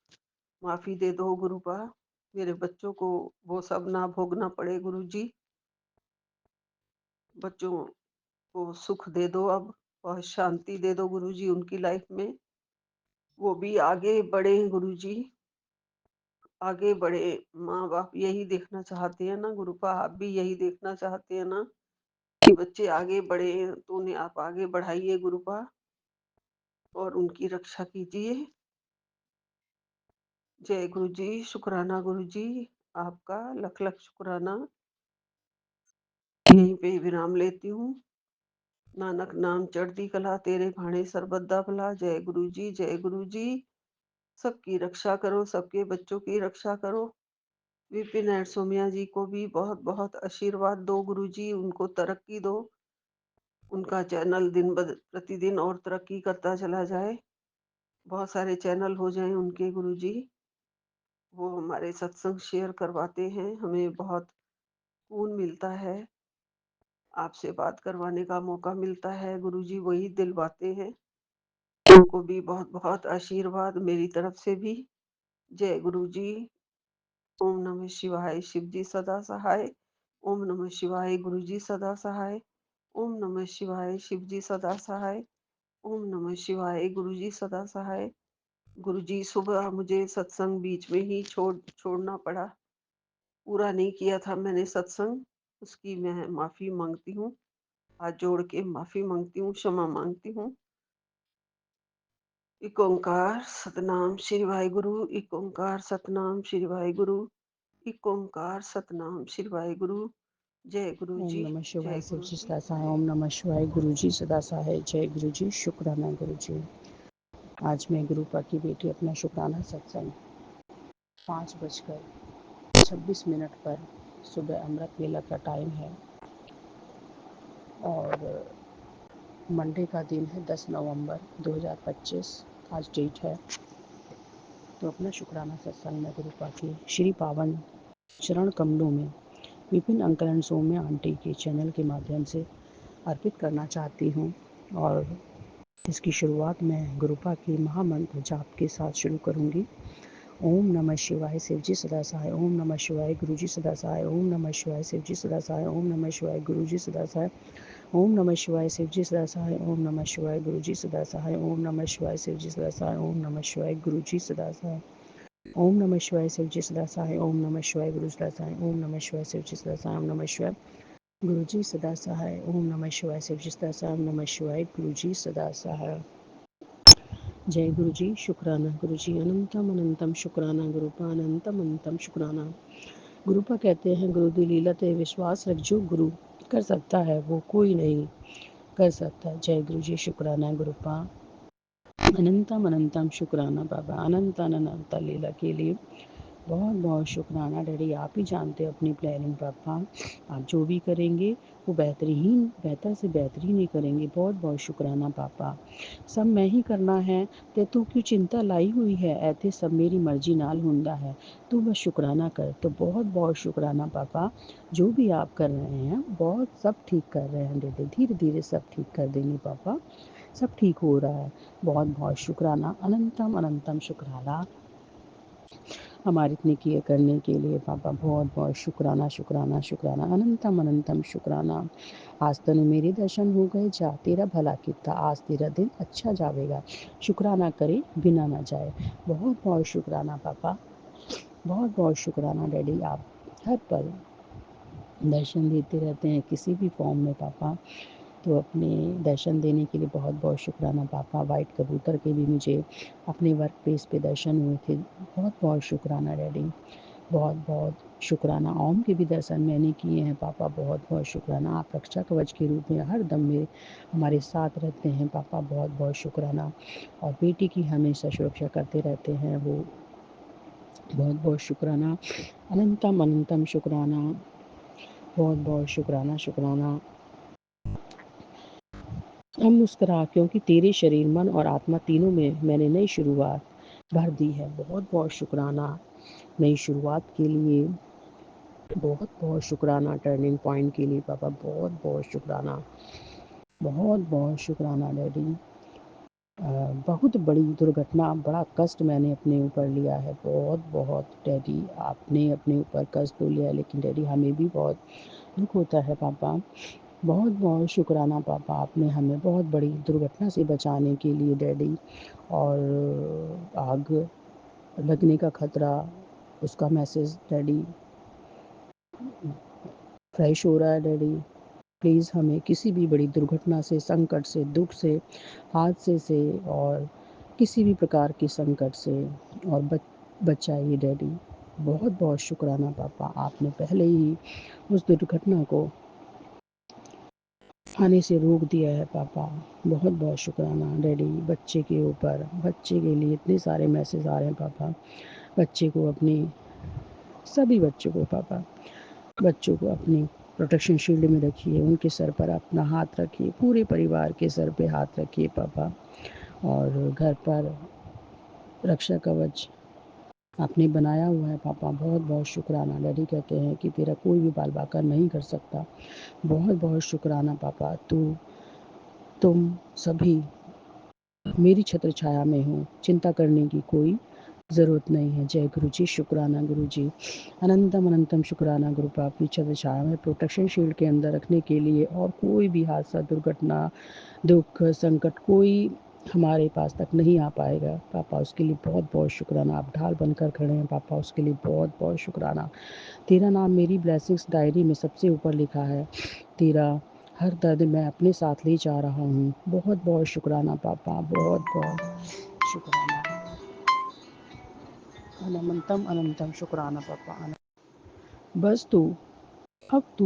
माफी दे दो गुरुपा। मेरे बच्चों को वो सब ना भोगना पड़े गुरुजी। बच्चों को सुख दे दो अब, और शांति दे दो गुरुजी उनकी लाइफ में। वो भी आगे बढ़े गुरुजी, आगे बढ़े। माँ बाप यही देखना चाहते हैं ना गुरुपा, आप भी यही देखना चाहते हैं ना कि बच्चे आगे बढ़े। तो उन्हें आप आगे बढ़ाइए गुरुपा, और उनकी रक्षा कीजिए। जय गुरुजी, शुक्राना गुरुजी, आपका लख लख शुक्राना। यहीं पे विराम लेती हूँ। नानक नाम चढ़ती कला, तेरे भाणे सरबद्दा भला। जय गुरुजी, जय गुरुजी। सबकी रक्षा करो, सबके बच्चों की रक्षा करो। विपिन एंड सोमिया जी को भी बहुत बहुत आशीर्वाद दो गुरुजी, उनको तरक्की दो। उनका चैनल दिन प्रतिदिन और तरक्की करता चला जाए। बहुत सारे चैनल हो जाएं उनके गुरुजी। वो हमारे सत्संग शेयर करवाते हैं, हमें बहुत सुकून मिलता है। आपसे बात करवाने का मौका मिलता है गुरुजी, वही दिलवाते हैं। उनको भी बहुत बहुत आशीर्वाद मेरी तरफ से भी। जय गुरुजी। ओम नमः शिवाय, शिव जी सदा सहाय। ओम नमः शिवाय, गुरु जी सदा सहाय। ओम नमः शिवाय, शिव जी सदा सहाय। ओम नमः शिवाय, गुरु जी सदा सहाय। गुरु जी, सुबह मुझे सत्संग बीच में ही छोड़ना पड़ा। पूरा नहीं किया था मैंने सत्संग, उसकी मैं माफी मांगती हूँ। हाथ जोड़ के माफी मांगती हूँ, क्षमा मांगती हूँ। एक ओंकार सतनाम श्री वाहिगुरु, एक ओंकार सतनाम श्री वाहिगुरु, एक ओंकार सतनाम श्री वाहिगुरु। जय गुरु ओम जी, नमः शिवाय, जय शिव गुरु जी जी। सदा सहाय। ओम नमः शिवाय, गुरु जी सदा सहाय। जय गुरु जी, शुक्राना गुरु जी। आज मैं गुरुपा की बेटी अपना शुक्राना सत्संग 5:26 पर सुबह अमृत वेला का टाइम है और मंडे का दिन है 10 नवंबर 2025। आज डेट है। तो अपना शुक्राना सत्संग में गुरुपा की श्री पावन चरण कमलों में Vipin uncle and Saumya aunty के चैनल के माध्यम से अर्पित करना चाहती हूँ। और इसकी शुरुआत मैं गुरुपा की महामंत्र जाप के साथ शुरू करूँगी। ओम नमः शिवाय, शिव जी सदा सहाय। ओम नमः शिवाय, गुरु जी सदा सहाय। ओम नमः शिवाय, शिव जी सदा सहाय। ओम नमः शिवाय, गुरु जी सदा सहाय। ओम नमः शिवाय, शिव जी सदा सहाय। ओम नमः शिवाय, गुरु जी सदा सहाय। ओम नमः शिवाय, शिव जी सदा सहाय। ओम नमः शिवाय, गुरु जी सदा सहाय। ओम नमः शिवाय, शिव जी सदा सहाय। ओम नमः शिवाय, गुरु सदा सहाय। ओम नमः शिवाय, शिव जी सदा सहाय। ओम नमः शिवाय, गुरु जी सदा सहाय। ओम नमः शिवाय, शिव जी सदा सहाय। ओम नमः शिवाय, गुरु जी सदा सहाय। जय गुरु जी, शुक्राना गुरु जी। अनंतम अनंतम शुक्राना गुरुपा, अनंतम अनंतम शुक्राना। गुरुपा कहते हैं, गुरु दी लीला ते विश्वास रख, जो गुरु कर सकता है वो कोई नहीं कर सकता। जय गुरु जी, शुक्राना गुरुपा। अनंतम अनंतम शुक्राना बाबा, अनंत अनंत लीला के लिए बहुत बहुत शुक्राना डैडी, आप ही जानते हो अपनी प्लानिंग पापा। आप जो भी करेंगे वो बेहतर से बेहतरीन ही करेंगे। बहुत बहुत शुक्राना पापा। सब मैं ही करना है ते तू क्यों चिंता लाई हुई है, ऐथे सब मेरी मर्जी नाल हुंदा है, तू बस शुक्राना कर। तो बहुत बहुत शुक्राना पापा, जो भी आप कर रहे हैं बहुत सब ठीक कर रहे हैं डैडी, धीरे धीरे सब ठीक कर देंगे पापा, सब ठीक हो रहा है। बहुत बहुत शुक्राना, अनंतम अनंतम शुक्राना हमारे इतने केयर करने के लिए पापा। बहुत बहुत शुक्राना शुक्राना शुक्राना, अनंतम अनंतम शुक्राना। आज तने मेरे दर्शन हो गए, जा तेरा भला किता, आज तेरा दिन अच्छा जावेगा। शुक्राना करे बिना ना जाए। बहुत बहुत शुक्राना पापा, बहुत बहुत शुक्राना डैडी। आप हर पल दर्शन देते रहते हैं किसी भी फॉर्म में पापा, तो अपने दर्शन देने के लिए बहुत बहुत शुक्राना पापा। वाइट कबूतर के भी मुझे अपने वर्क प्लेस पे दर्शन हुए थे, बहुत बहुत शुक्राना डैडी। बहुत बहुत शुक्राना, ओम के भी दर्शन मैंने किए हैं पापा, बहुत बहुत शुक्राना। आप रक्षा कवच के रूप में हर दम में हमारे साथ रहते हैं पापा, बहुत बहुत शुक्राना। और बेटी की हमेशा सुरक्षा करते रहते हैं वो, बहुत बहुत शुक्राना, अनंतम अनंतम शुक्राना। बहुत बहुत शुक्राना शुक्राना। हम मुस्कुरा, क्योंकि तेरे शरीर मन और आत्मा तीनों में मैंने नई शुरुआत भर दी है। बहुत बहुत शुक्राना नई शुरुआत के लिए, बहुत बहुत शुक्राना टर्निंग पॉइंट के लिए पापा, बहुत बहुत शुक्राना, बहुत बहुत शुक्राना डैडी। बहुत बड़ी दुर्घटना, बड़ा कष्ट मैंने अपने ऊपर लिया है, बहुत बहुत डैडी। आपने अपने ऊपर कष्ट तो लिया है, लेकिन डैडी हमें भी बहुत दुख होता है पापा। बहुत बहुत शुक्राना पापा, आपने हमें बहुत बड़ी दुर्घटना से बचाने के लिए डैडी। और आग लगने का खतरा, उसका मैसेज डैडी फ्रेश हो रहा है डैडी। प्लीज़ हमें किसी भी बड़ी दुर्घटना से, संकट से, दुख से, हादसे से और किसी भी प्रकार के संकट से और बचाइए डैडी। बहुत बहुत शुक्राना पापा, आपने पहले ही उस दुर्घटना को आने से रोक दिया है पापा। बहुत बहुत शुक्राना डैडी। बच्चे के ऊपर, बच्चे के लिए इतने सारे मैसेज आ रहे हैं पापा। बच्चे को अपनी, सभी बच्चों को पापा, बच्चों को अपनी प्रोटेक्शन शील्ड में रखिए, उनके सर पर अपना हाथ रखिए, पूरे परिवार के सर पे हाथ रखिए पापा। और घर पर रक्षा कवच आपने बनाया हुआ है पापा, बहुत बहुत शुक्राना। डैडी कहते हैं कि तेरा कोई भी बाल बाका नहीं कर सकता। बहुत बहुत शुक्राना पापा, तुम सभी मेरी छत्र छाया में हो, चिंता करने की कोई ज़रूरत नहीं है। जय गुरु जी, शुक्राना गुरु जी, अनंतम अनंतम शुक्राना गुरु पाप की छत्र छाया में प्रोटेक्शन शील्ड के अंदर रखने के लिए, और कोई भी हादसा, दुर्घटना, दुख, संकट कोई हमारे पास तक नहीं आ पाएगा पापा। उसके लिए बहुत बहुत शुक्राना। आप ढाल बनकर खड़े हैं पापा, उसके लिए बहुत बहुत शुक्राना। तेरा नाम मेरी ब्लेसिंग्स डायरी में सबसे ऊपर लिखा है। तेरा हर दर्द मैं अपने साथ ले जा रहा हूँ। बहुत बहुत शुक्राना पापा, बहुत बहुत शुक्राना, अनंतम अनंतम शुक्राना पापा। बस तू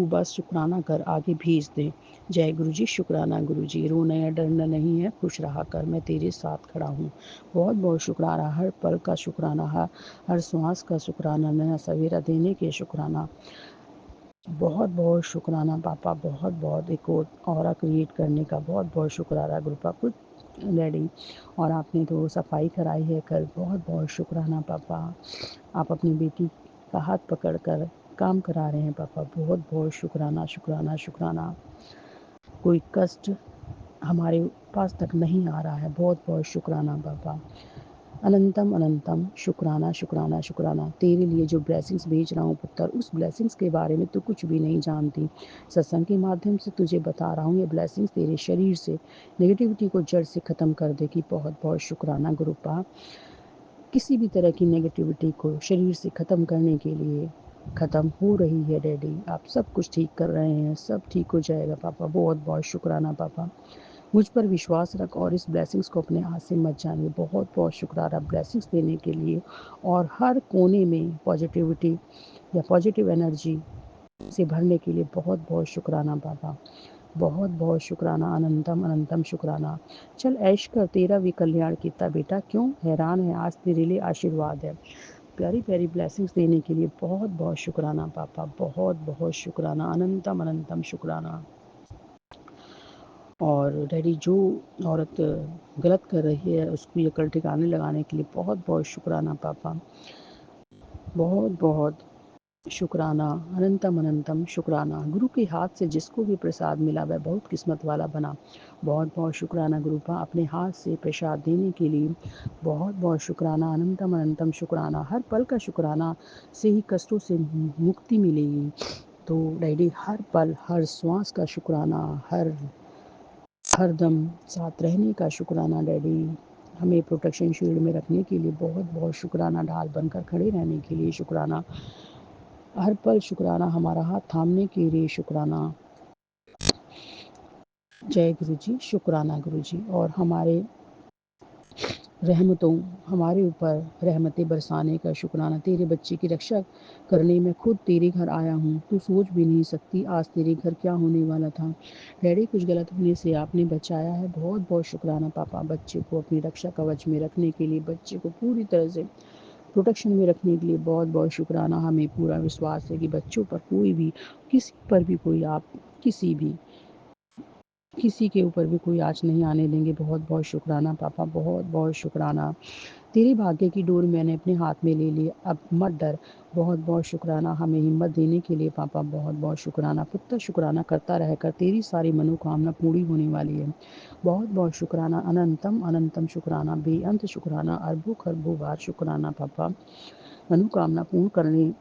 बस शुक्राना कर, आगे भेज दे। जय गुरु जी, शुक्राना गुरु जी। रोना या डरना नहीं है, खुश रहा कर, मैं तेरे साथ खड़ा हूँ। बहुत बहुत शुक्राना, हर पल का शुक्राना, हर श्वास का शुक्राना, नया सवेरा देने के शुक्राना। बहुत बहुत शुक्राना पापा, बहुत बहुत एक और क्रिएट करने का बहुत बहुत शुक्राना गुरु पापा डैडी। और आपने तो सफाई कराई है कल, बहुत बहुत शुक्राना पापा। आप अपनी बेटी का हाथ पकड़ कर काम करा रहे हैं पापा, बहुत बहुत शुक्राना शुक्राना शुक्राना। कोई कष्ट हमारे पास तक नहीं आ रहा है, बहुत बहुत शुक्राना पापा। अनंतम अनंतम शुक्राना शुक्राना शुक्राना। तेरे लिए जो ब्लेसिंग्स भेज रहा हूँ पुत्र, उस ब्लेसिंग्स के बारे में तो कुछ भी नहीं जानती। सत्संग के माध्यम से तुझे बता रहा हूँ, ये ब्लेसिंग्स तेरे शरीर से नेगेटिविटी को जड़ से ख़त्म कर देगी। बहुत बहुत शुक्राना गुरुपा। किसी भी तरह की नेगेटिविटी को शरीर से ख़त्म करने के लिए ख़त्म हो रही है डैडी। आप सब कुछ ठीक कर रहे हैं, सब ठीक हो जाएगा पापा। बहुत बहुत शुक्राना पापा। मुझ पर विश्वास रख और इस ब्लेसिंग्स को अपने हाथ से मत जाने। बहुत बहुत शुक्राना ब्लेसिंग्स देने के लिए, और हर कोने में पॉजिटिविटी या पॉजिटिव एनर्जी से भरने के लिए बहुत बहुत शुक्राना पापा। बहुत बहुत शुक्राना, अनंतम अनंतम शुक्राना। चल ऐश कर, तेरा भी कल्याण किया बेटा, क्यों हैरान है, आज तेरे लिए आशीर्वाद है। प्यारी प्यारी ब्लेसिंग्स देने के लिए बहुत बहुत शुक्राना पापा, बहुत बहुत शुक्राना, अनंतम अनंतम शुक्राना। और डैडी जो औरत गलत कर रही है उसको ये कल ठिकाने लगाने के लिए बहुत बहुत शुक्राना पापा, बहुत बहुत शुक्राना, अनंतम अनंतम शुक्राना। गुरु के हाथ से जिसको भी प्रसाद मिला वह बहुत किस्मत वाला बना। बहुत बहुत शुक्राना गुरुपा, अपने हाथ से प्रसाद देने के लिए बहुत बहुत शुक्राना, अनंतम अनंतम शुक्राना। हर पल का शुक्राना से ही कष्टों से मुक्ति मिलेगी। तो डैडी हर पल हर श्वास का शुक्राना, हर दम साथ रहने का शुक्राना डैडी। हमें प्रोटेक्शन शील्ड में रखने के लिए बहुत बहुत शुक्राना, ढाल बनकर खड़े रहने के लिए शुक्राना, हर पल शुक्राना, हमारा हाथ थामने के लिए शुक्राना। जय गुरु जी, शुक्राना गुरु जी। और हमारे रहमतों हमारे ऊपर रहमतें बरसाने का शुक्राना। तेरे बच्चे की रक्षा करने में खुद तेरे घर आया हूँ, तू सोच भी नहीं सकती आज तेरे घर क्या होने वाला था। डैडी कुछ गलत होने से आपने बचाया है, बहुत बहुत शुक्राना पापा। बच्चे को अपनी रक्षा कवच में रखने के लिए, बच्चे को पूरी तरह से प्रोटेक्शन में रखने के लिए बहुत बहुत शुक्राना। हमें पूरा विश्वास है कि बच्चों पर कोई भी, किसी पर भी कोई, आप किसी के ऊपर भी कोई आँच नहीं आने देंगे। बहुत बहुत शुक्राना पापा, बहुत बहुत शुक्राना। तेरे भाग्य की डोर मैंने अपने हाथ में ले ली, अब मत डर। बहुत बहुत शुक्राना हमें हिम्मत देने के लिए पापा, बहुत बहुत शुक्राना। पुत्र शुक्राना करता रहकर तेरी सारी मनोकामना पूरी होने वाली है। बहुत बहुत शुक्राना, अनंतम अनंतम शुक्राना, बेअंत शुक्राना, अरबों खरबों बार शुक्राना पापा। मनोकामना पूर्ण करने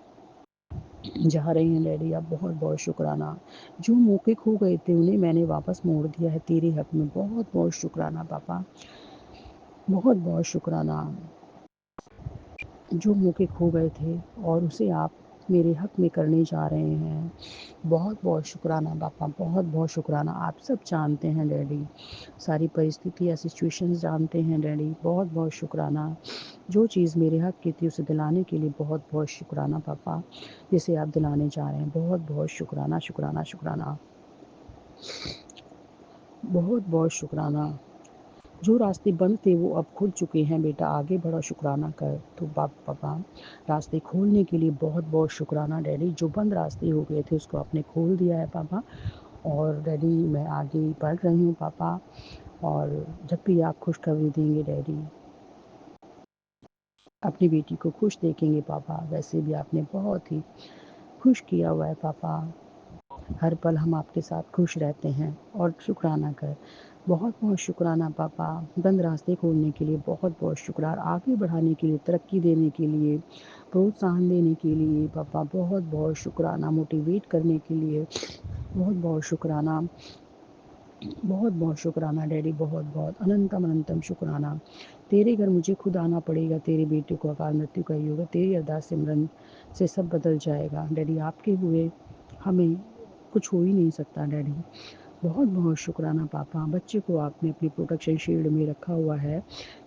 जा रहे हैं डैडी, आप बहुत बहुत शुक्राना। जो मौके खो गए थे उन्हें मैंने वापस मोड़ दिया है तेरे हक में। बहुत बहुत शुक्राना पापा, बहुत बहुत शुक्राना। जो मौके खो गए थे और उसे आप मेरे हक में करने जा रहे हैं। बहुत बहुत शुक्राना पापा, बहुत बहुत शुक्राना। आप सब जानते हैं डैडी, सारी परिस्थिति या सिचुएशंस जानते हैं डैडी। बहुत बहुत शुक्राना। जो चीज़ मेरे हक की थी उसे दिलाने के लिए बहुत बहुत शुक्राना पापा, जिसे आप दिलाने जा रहे हैं। बहुत बहुत शुक्राना, शुक्राना, शुक्राना, बहुत बहुत शुक्राना। जो रास्ते बंद थे वो अब खुल चुके हैं बेटा, आगे बढ़ो, शुक्राना कर। तो पापा रास्ते खोलने के लिए बहुत बहुत शुक्राना डैडी। जो बंद रास्ते हो गए थे उसको आपने खोल दिया है पापा। और डैडी मैं आगे बढ़ रही हूँ पापा, और जब भी आप खुशखबरी देंगे डैडी, अपनी बेटी को खुश देखेंगे पापा। वैसे भी आपने बहुत ही खुश किया हुआ है पापा। हर पल हम आपके साथ खुश रहते हैं। और शुक्राना कर, बहुत बहुत शुक्राना पापा। बंद रास्ते खोलने के लिए बहुत बहुत शुक्राना, आगे बढ़ाने के लिए, तरक्की देने के लिए, प्रोत्साहन देने के लिए पापा, बहुत बहुत शुक्राना। मोटिवेट करने के लिए बहुत बहुत शुक्राना, बहुत बहुत शुक्राना डैडी, बहुत बहुत अनंतम अनंतम शुक्राना। तेरे घर मुझे खुद आना पड़ेगा, तेरे बेटे को अकाल मृत्यु का ही होगा, तेरी अरदास सिमरन से सब बदल जाएगा डैडी। आपके हुए हमें कुछ हो ही नहीं सकता डैडी। बहुत बहुत शुक्राना पापा। बच्चे को आपने अपनी प्रोटेक्शन शील्ड में रखा हुआ है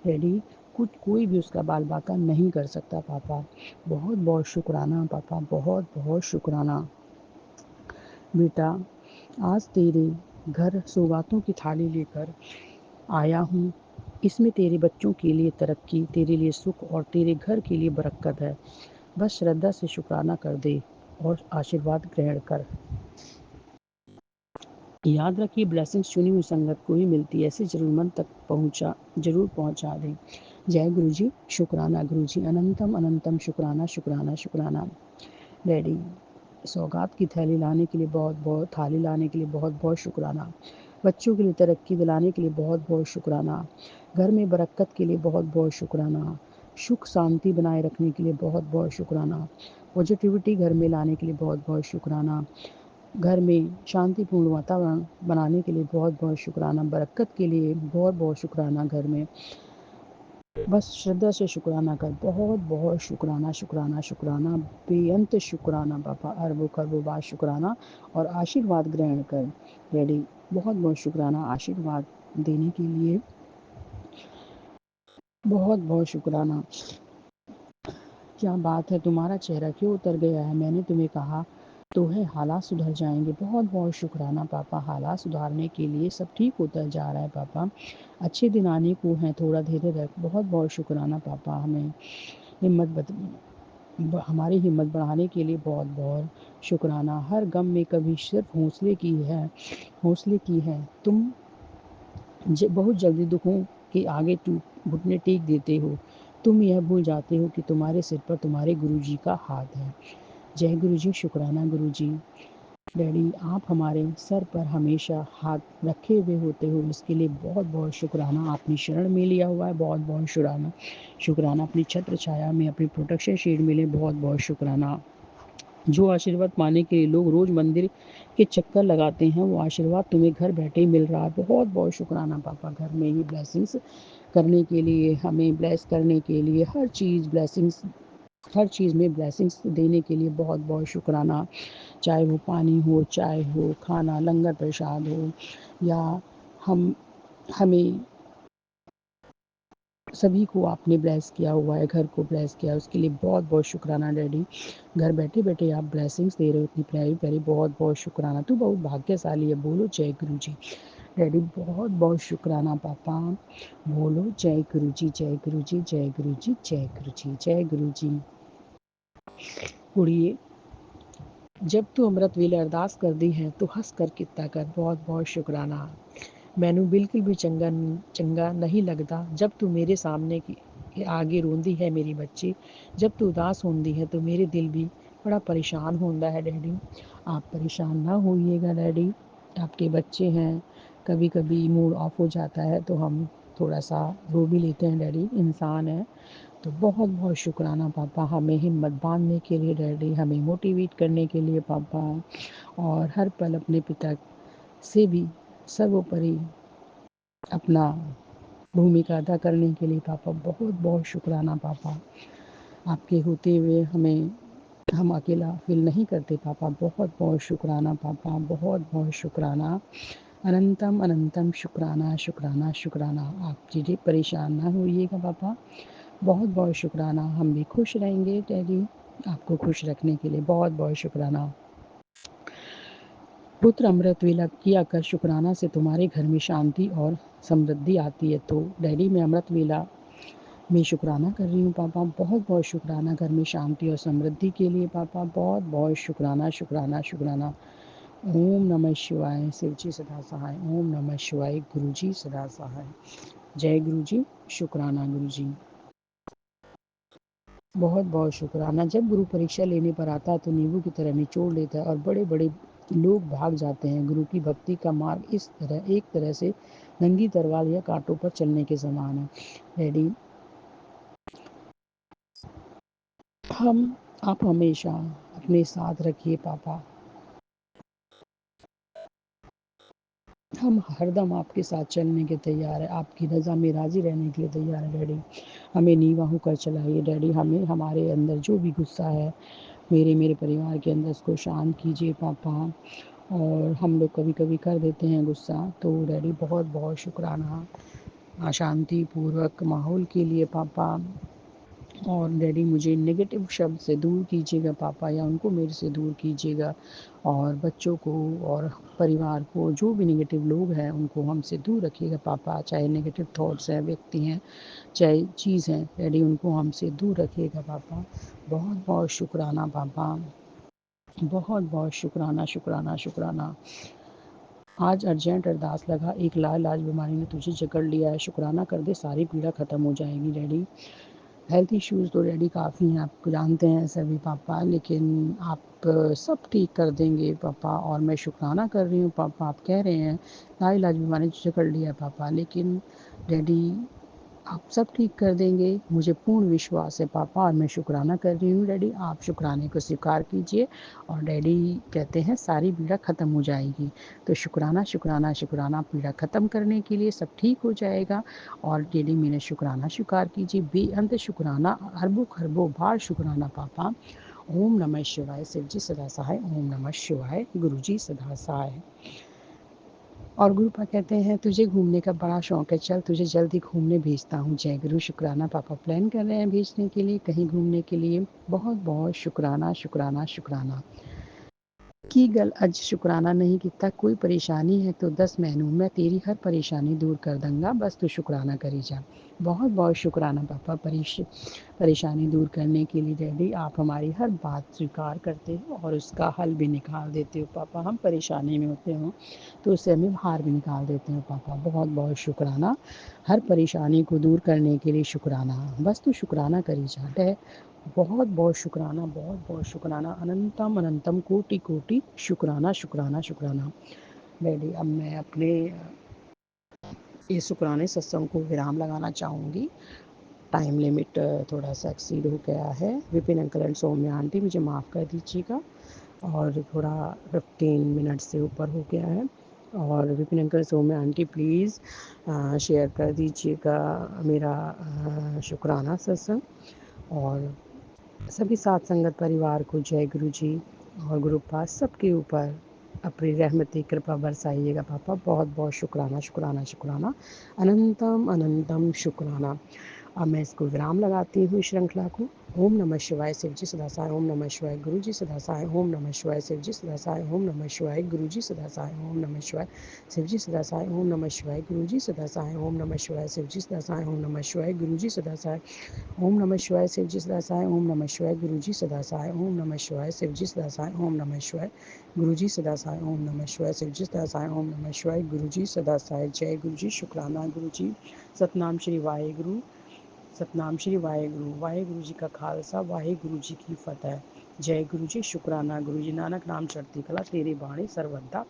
डैडी, कुछ कोई भी उसका बाल बाका नहीं कर सकता पापा। बहुत बहुत शुक्राना पापा, बहुत बहुत शुक्राना। बेटा आज तेरे घर सौगातों की थाली लेकर आया हूँ। इसमें तेरे बच्चों के लिए तरक्की, तेरे लिए सुख और तेरे घर के लिए बरकत है। बस श्रद्धा से शुक्राना कर दे और आशीर्वाद ग्रहण कर। याद रखिए ब्लेसिंग्स चुनी हुई संगत को ही मिलती है, ऐसे जरूरतमंद तक जरूर पहुंचा दें। जय गुरु जी, शुक्राना गुरु जी, अनंतम अनंतम शुक्राना, शुक्राना, शुक्राना डैडी। सौगात की थाली लाने के लिए बहुत बहुत शुक्राना। बच्चों के लिए तरक्की दिलाने के लिए बहुत बहुत शुक्राना। घर में बरकत के लिए बहुत बहुत शुक्राना। सुख शांति बनाए रखने के लिए बहुत बहुत शुक्राना। पॉजिटिविटी घर में लाने के लिए बहुत बहुत शुक्राना। घर में शांतिपूर्ण वातावरण बनाने के लिए बहुत बहुत शुक्राना। बरकत के लिए बहुत बहुत शुक्राना। घर में बस श्रद्धा से शुक्राना कर। बहुत बहुत शुक्राना, शुक्राना, शुक्राना, बेअंत शुक्राना पापा, अरबों खरबों बार शुक्राना। और आशीर्वाद ग्रहण कर डैडी, बहुत बहुत शुक्राना आशीर्वाद देने के लिए, बहुत बहुत शुक्राना। क्या बात है, तुम्हारा चेहरा क्यों उतर गया है? मैंने तुम्हें कहा तो है हालात सुधर जाएंगे। बहुत बहुत शुक्राना पापा, हालात सुधारने के लिए सब ठीक होता जा रहा है पापा। अच्छे दिन आने को हैं, थोड़ा धीरे रख। बहुत बहुत शुक्राना पापा, हमें हमारी हिम्मत बढ़ाने के लिए बहुत बहुत शुक्राना। हर गम में कभी सिर्फ हौसले की है तुम। बहुत जल्दी दुखों के आगे घुटने टेक देते हो। तुम यह भूल जाते हो कि तुम्हारे सिर पर तुम्हारे गुरुजी का हाथ है। जय गुरुजी, शुक्राना गुरुजी। डैडी, आप हमारे सर पर हमेशा हाथ रखे हुए होते हो, इसके लिए बहुत बहुत शुक्राना। आपने शरण में लिया हुआ है, बहुत बहुत शुक्राना। शुक्राना अपनी छत्र छाया में, अपनी प्रोटेक्शन शेड में ले, बहुत बहुत शुक्राना। जो आशीर्वाद पाने के लिए लोग रोज मंदिर के चक्कर लगाते हैं, वो आशीर्वाद तुम्हें घर बैठे ही मिल रहा है। बहुत बहुत शुक्राना पापा, घर में ही ब्लेसिंग्स करने के लिए, हमें ब्लेस करने के लिए, हर चीज़ में ब्लेसिंग्स देने के लिए बहुत बहुत शुक्राना। चाहे वो पानी हो, चाय हो, खाना, लंगर प्रसाद हो, या हम हमें सभी को आपने ब्लेस किया हुआ है, घर को ब्लेस किया है, उसके लिए बहुत बहुत शुक्राना डैडी। घर बैठे बैठे आप ब्लेसिंग्स दे रहे हो, इतनी प्यारी प्यारी, बहुत बहुत शुक्राना। तू बहुत भाग्यशाली है, बोलो जय गुरु जी। डैडी, बहुत बहुत शुक्राना पापा, बोलो जय गुरु जी, जय गुरु जी, जय गुरु जी, जय गुरु जी, जय गुरु जी। कुड़िए, जब तू अमृत वेले अरदास कर दी है तो हंस कर किता कर, बहुत बहुत शुक्राना। मैनू बिल्कुल भी चंगा नहीं लगता जब तू मेरे सामने के आगे रोंदी है मेरी बच्ची। जब तू उदास होंदी है तो मेरे दिल भी बड़ा परेशान होता है डैडी। आप परेशान ना होइएगा डैडी, आपके बच्चे हैं, कभी कभी मूड ऑफ हो जाता है तो हम थोड़ा सा रो भी लेते हैं डैडी, इंसान है। तो बहुत बहुत शुक्राना पापा, हमें हिम्मत बांधने के लिए डैडी, हमें मोटिवेट करने के लिए पापा, और हर पल अपने पिता से भी सर्वोपरि अपना भूमिका अदा करने के लिए पापा, बहुत बहुत शुक्राना पापा। आपके होते हुए हम अकेला फील नहीं करते पापा, बहुत बहुत शुक्राना पापा, बहुत बहुत शुक्राना। अनंतम अनंतम शुक्राना शुक्राना शुक्राना। आप चीज़ें परेशान ना होइएगा पापा, बहुत बहुत शुक्राना। हम भी खुश रहेंगे डैडी, आपको खुश रखने के लिए बहुत बहुत शुक्राना। पुत्र अमृत वेला किया कर शुक्राना से तुम्हारे घर में शांति और समृद्धि आती है। तो डैडी, मैं अमृत वेला में शुक्राना कर रही हूँ पापा, बहुत बहुत शुक्राना घर में शांति और समृद्धि के लिए पापा, बहुत बहुत शुक्राना शुक्राना शुक्राना। ओम नमः शिवाय, शिव जी सदा सहाय। ओम नमः शिवाय, गुरु जी सदा सहाय। जय गुरु जी, शुक्राना गुरु जी, बहुत बहुत शुक्राना। जब गुरु परीक्षा लेने पर आता है तो नींबू की तरह निचोड़ लेता है और बड़े बड़े लोग भाग जाते हैं। गुरु की भक्ति का मार्ग एक तरह से नंगी तलवार या कांटों पर चलने के समान है डैडी। आप हमेशा अपने साथ रखिए पापा, हम हरदम आपके साथ चलने के तैयार है, आपकी रज़ा में राज़ी रहने के लिए तैयार है डैडी। हमें नीवा होकर चलाइए डैडी, हमें हमारे अंदर जो भी गुस्सा है मेरे परिवार के अंदर, उसको शांत कीजिए पापा। और हम लोग कभी कभी कर देते हैं गुस्सा, तो डैडी बहुत बहुत शुक्राना शांति पूर्वक माहौल के लिए पापा। और डैडी, मुझे नेगेटिव शब्द से दूर कीजिएगा पापा, या उनको मेरे से दूर कीजिएगा, और बच्चों को और परिवार को, जो भी नेगेटिव लोग हैं उनको हमसे दूर रखिएगा पापा। चाहे नेगेटिव थॉट्स हैं, व्यक्ति हैं, चाहे चीज़ हैं डैडी, उनको हमसे दूर रखिएगा पापा। बहुत बहुत शुक्राना पापा, बहुत बहुत शुक्राना शुक्राना शुक्राना। आज अर्जेंट अरदास लगा, एक लाइलाज बीमारी ने तुझे जकड़ लिया है, शुक्राना कर दे, सारी पीड़ा खत्म हो जाएगी डैडी। हेल्थ इश्यूज़ तो डैडी काफ़ी हैं, आप जानते हैं सभी पापा, लेकिन आप सब ठीक कर देंगे पापा। और मैं शुक्राना कर रही हूँ पापा, आप कह रहे हैं लाइलाज बीमारी ने तुझे जकड़ लिया है पापा, लेकिन डैडी आप सब ठीक कर देंगे, मुझे पूर्ण विश्वास है पापा। और मैं शुक्राना कर रही हूँ डैडी, आप शुक्राने को स्वीकार कीजिए। और डैडी कहते हैं सारी पीड़ा ख़त्म हो जाएगी, तो शुक्राना शुक्राना शुक्राना, पीड़ा ख़त्म करने के लिए सब ठीक हो जाएगा। और डैडी, मेरा शुक्राना स्वीकार कीजिए, बेअंत शुक्राना, अरबों खरबों बार शुक्राना पापा। ओम नमः शिवाय, शिव जी सदा सहाय। ओम नमः शिवाय, गुरु जी सदा सहाय। और गुरु पा कहते हैं तुझे घूमने का बड़ा शौक है, चल तुझे जल्दी घूमने भेजता हूँ। जय गुरु, शुक्राना पापा, प्लान कर रहे हैं भेजने के लिए, कहीं घूमने के लिए। बहुत बहुत शुक्राना शुक्राना शुक्राना। की गल अज शुकराना नहीं किता, कोई परेशानी है तो दस मैनू, मैं तेरी हर परेशानी दूर कर दूंगा, बस तू शुकराना करी जा। बहुत बहुत शुक्राना पापा, परेशानी दूर करने के लिए। डैडी आप हमारी हर बात स्वीकार करते हो और उसका हल भी निकाल देते हो पापा। हम परेशानी में होते हों तो उससे हमें बाहर भी निकाल देते हो पापा। बहुत बहुत शुक्राना, हर परेशानी को दूर करने के लिए शुक्राना, बस तू शुक्राना करी जा। बहुत बहुत शुक्राना, बहुत बहुत शुक्राना, अनंतम अनंतम कोटि कोटि शुक्राना शुक्राना शुक्राना। डैडी अब मैं अपने इस शुक्राने सत्संग को विराम लगाना चाहूँगी। टाइम लिमिट थोड़ा सा एक्सीड हो गया है। Vipin uncle and Saumya aunty मुझे माफ़ कर दीजिएगा, और थोड़ा 15 मिनट से ऊपर हो गया है। और Vipin uncle Saumya aunty please share कर दीजिएगा मेरा शुक्राना सत्संग। और सभी साथ संगत परिवार को जय गुरु जी और गुरु पास सबके ऊपर अपनी रहमती कृपा बरसाइएगा पापा। बहुत बहुत शुक्राना शुक्राना शुक्राना, अनंतम अनंतम शुक्राना। अब मैं इसको विराम लगाती हूँ श्रृंखला को। ओम नमः शिवाय शिव जी सदा साई, ओम नमः शिवाय गुरु जी सदा साई, ओम नमः शिवाय शिव जी सदा साई, ओम नमः शिवाय गुरु जी सदा साई, ओम नमः शिवाय शिव जी सदा साई, ओम नमः शिवाय गुरु जी सदा साई, ओम नमः शिवाय शिव जी सदा साई, ओम नमः शिवाय गुरु जी सदा साई, ओम नमः शिवाय शिव जी सदा साई, ओम नमः शिवाय गुरु जी सदा साई, ओम नमः शिवाय शिव जी सदा साई, ओम नमः शिवाय गुरु जी सदा साई, ओम नमः शिवाय शिव जी सदा साई, ओम नमः शिवाय गुरु जी सदा साई। जय गुरु जी, शुक्राना गुरु जी। सतनाम श्री वाहेगुरु, सतनाम श्री वाहेगुरु। वाहेगुरु जी का खालसा, वाहेगुरु जी की फतेह। जय गुरु जी, शुक्राना गुरु जी। नानक नाम चढ़ती कला, तेरी बाणी सर्वदा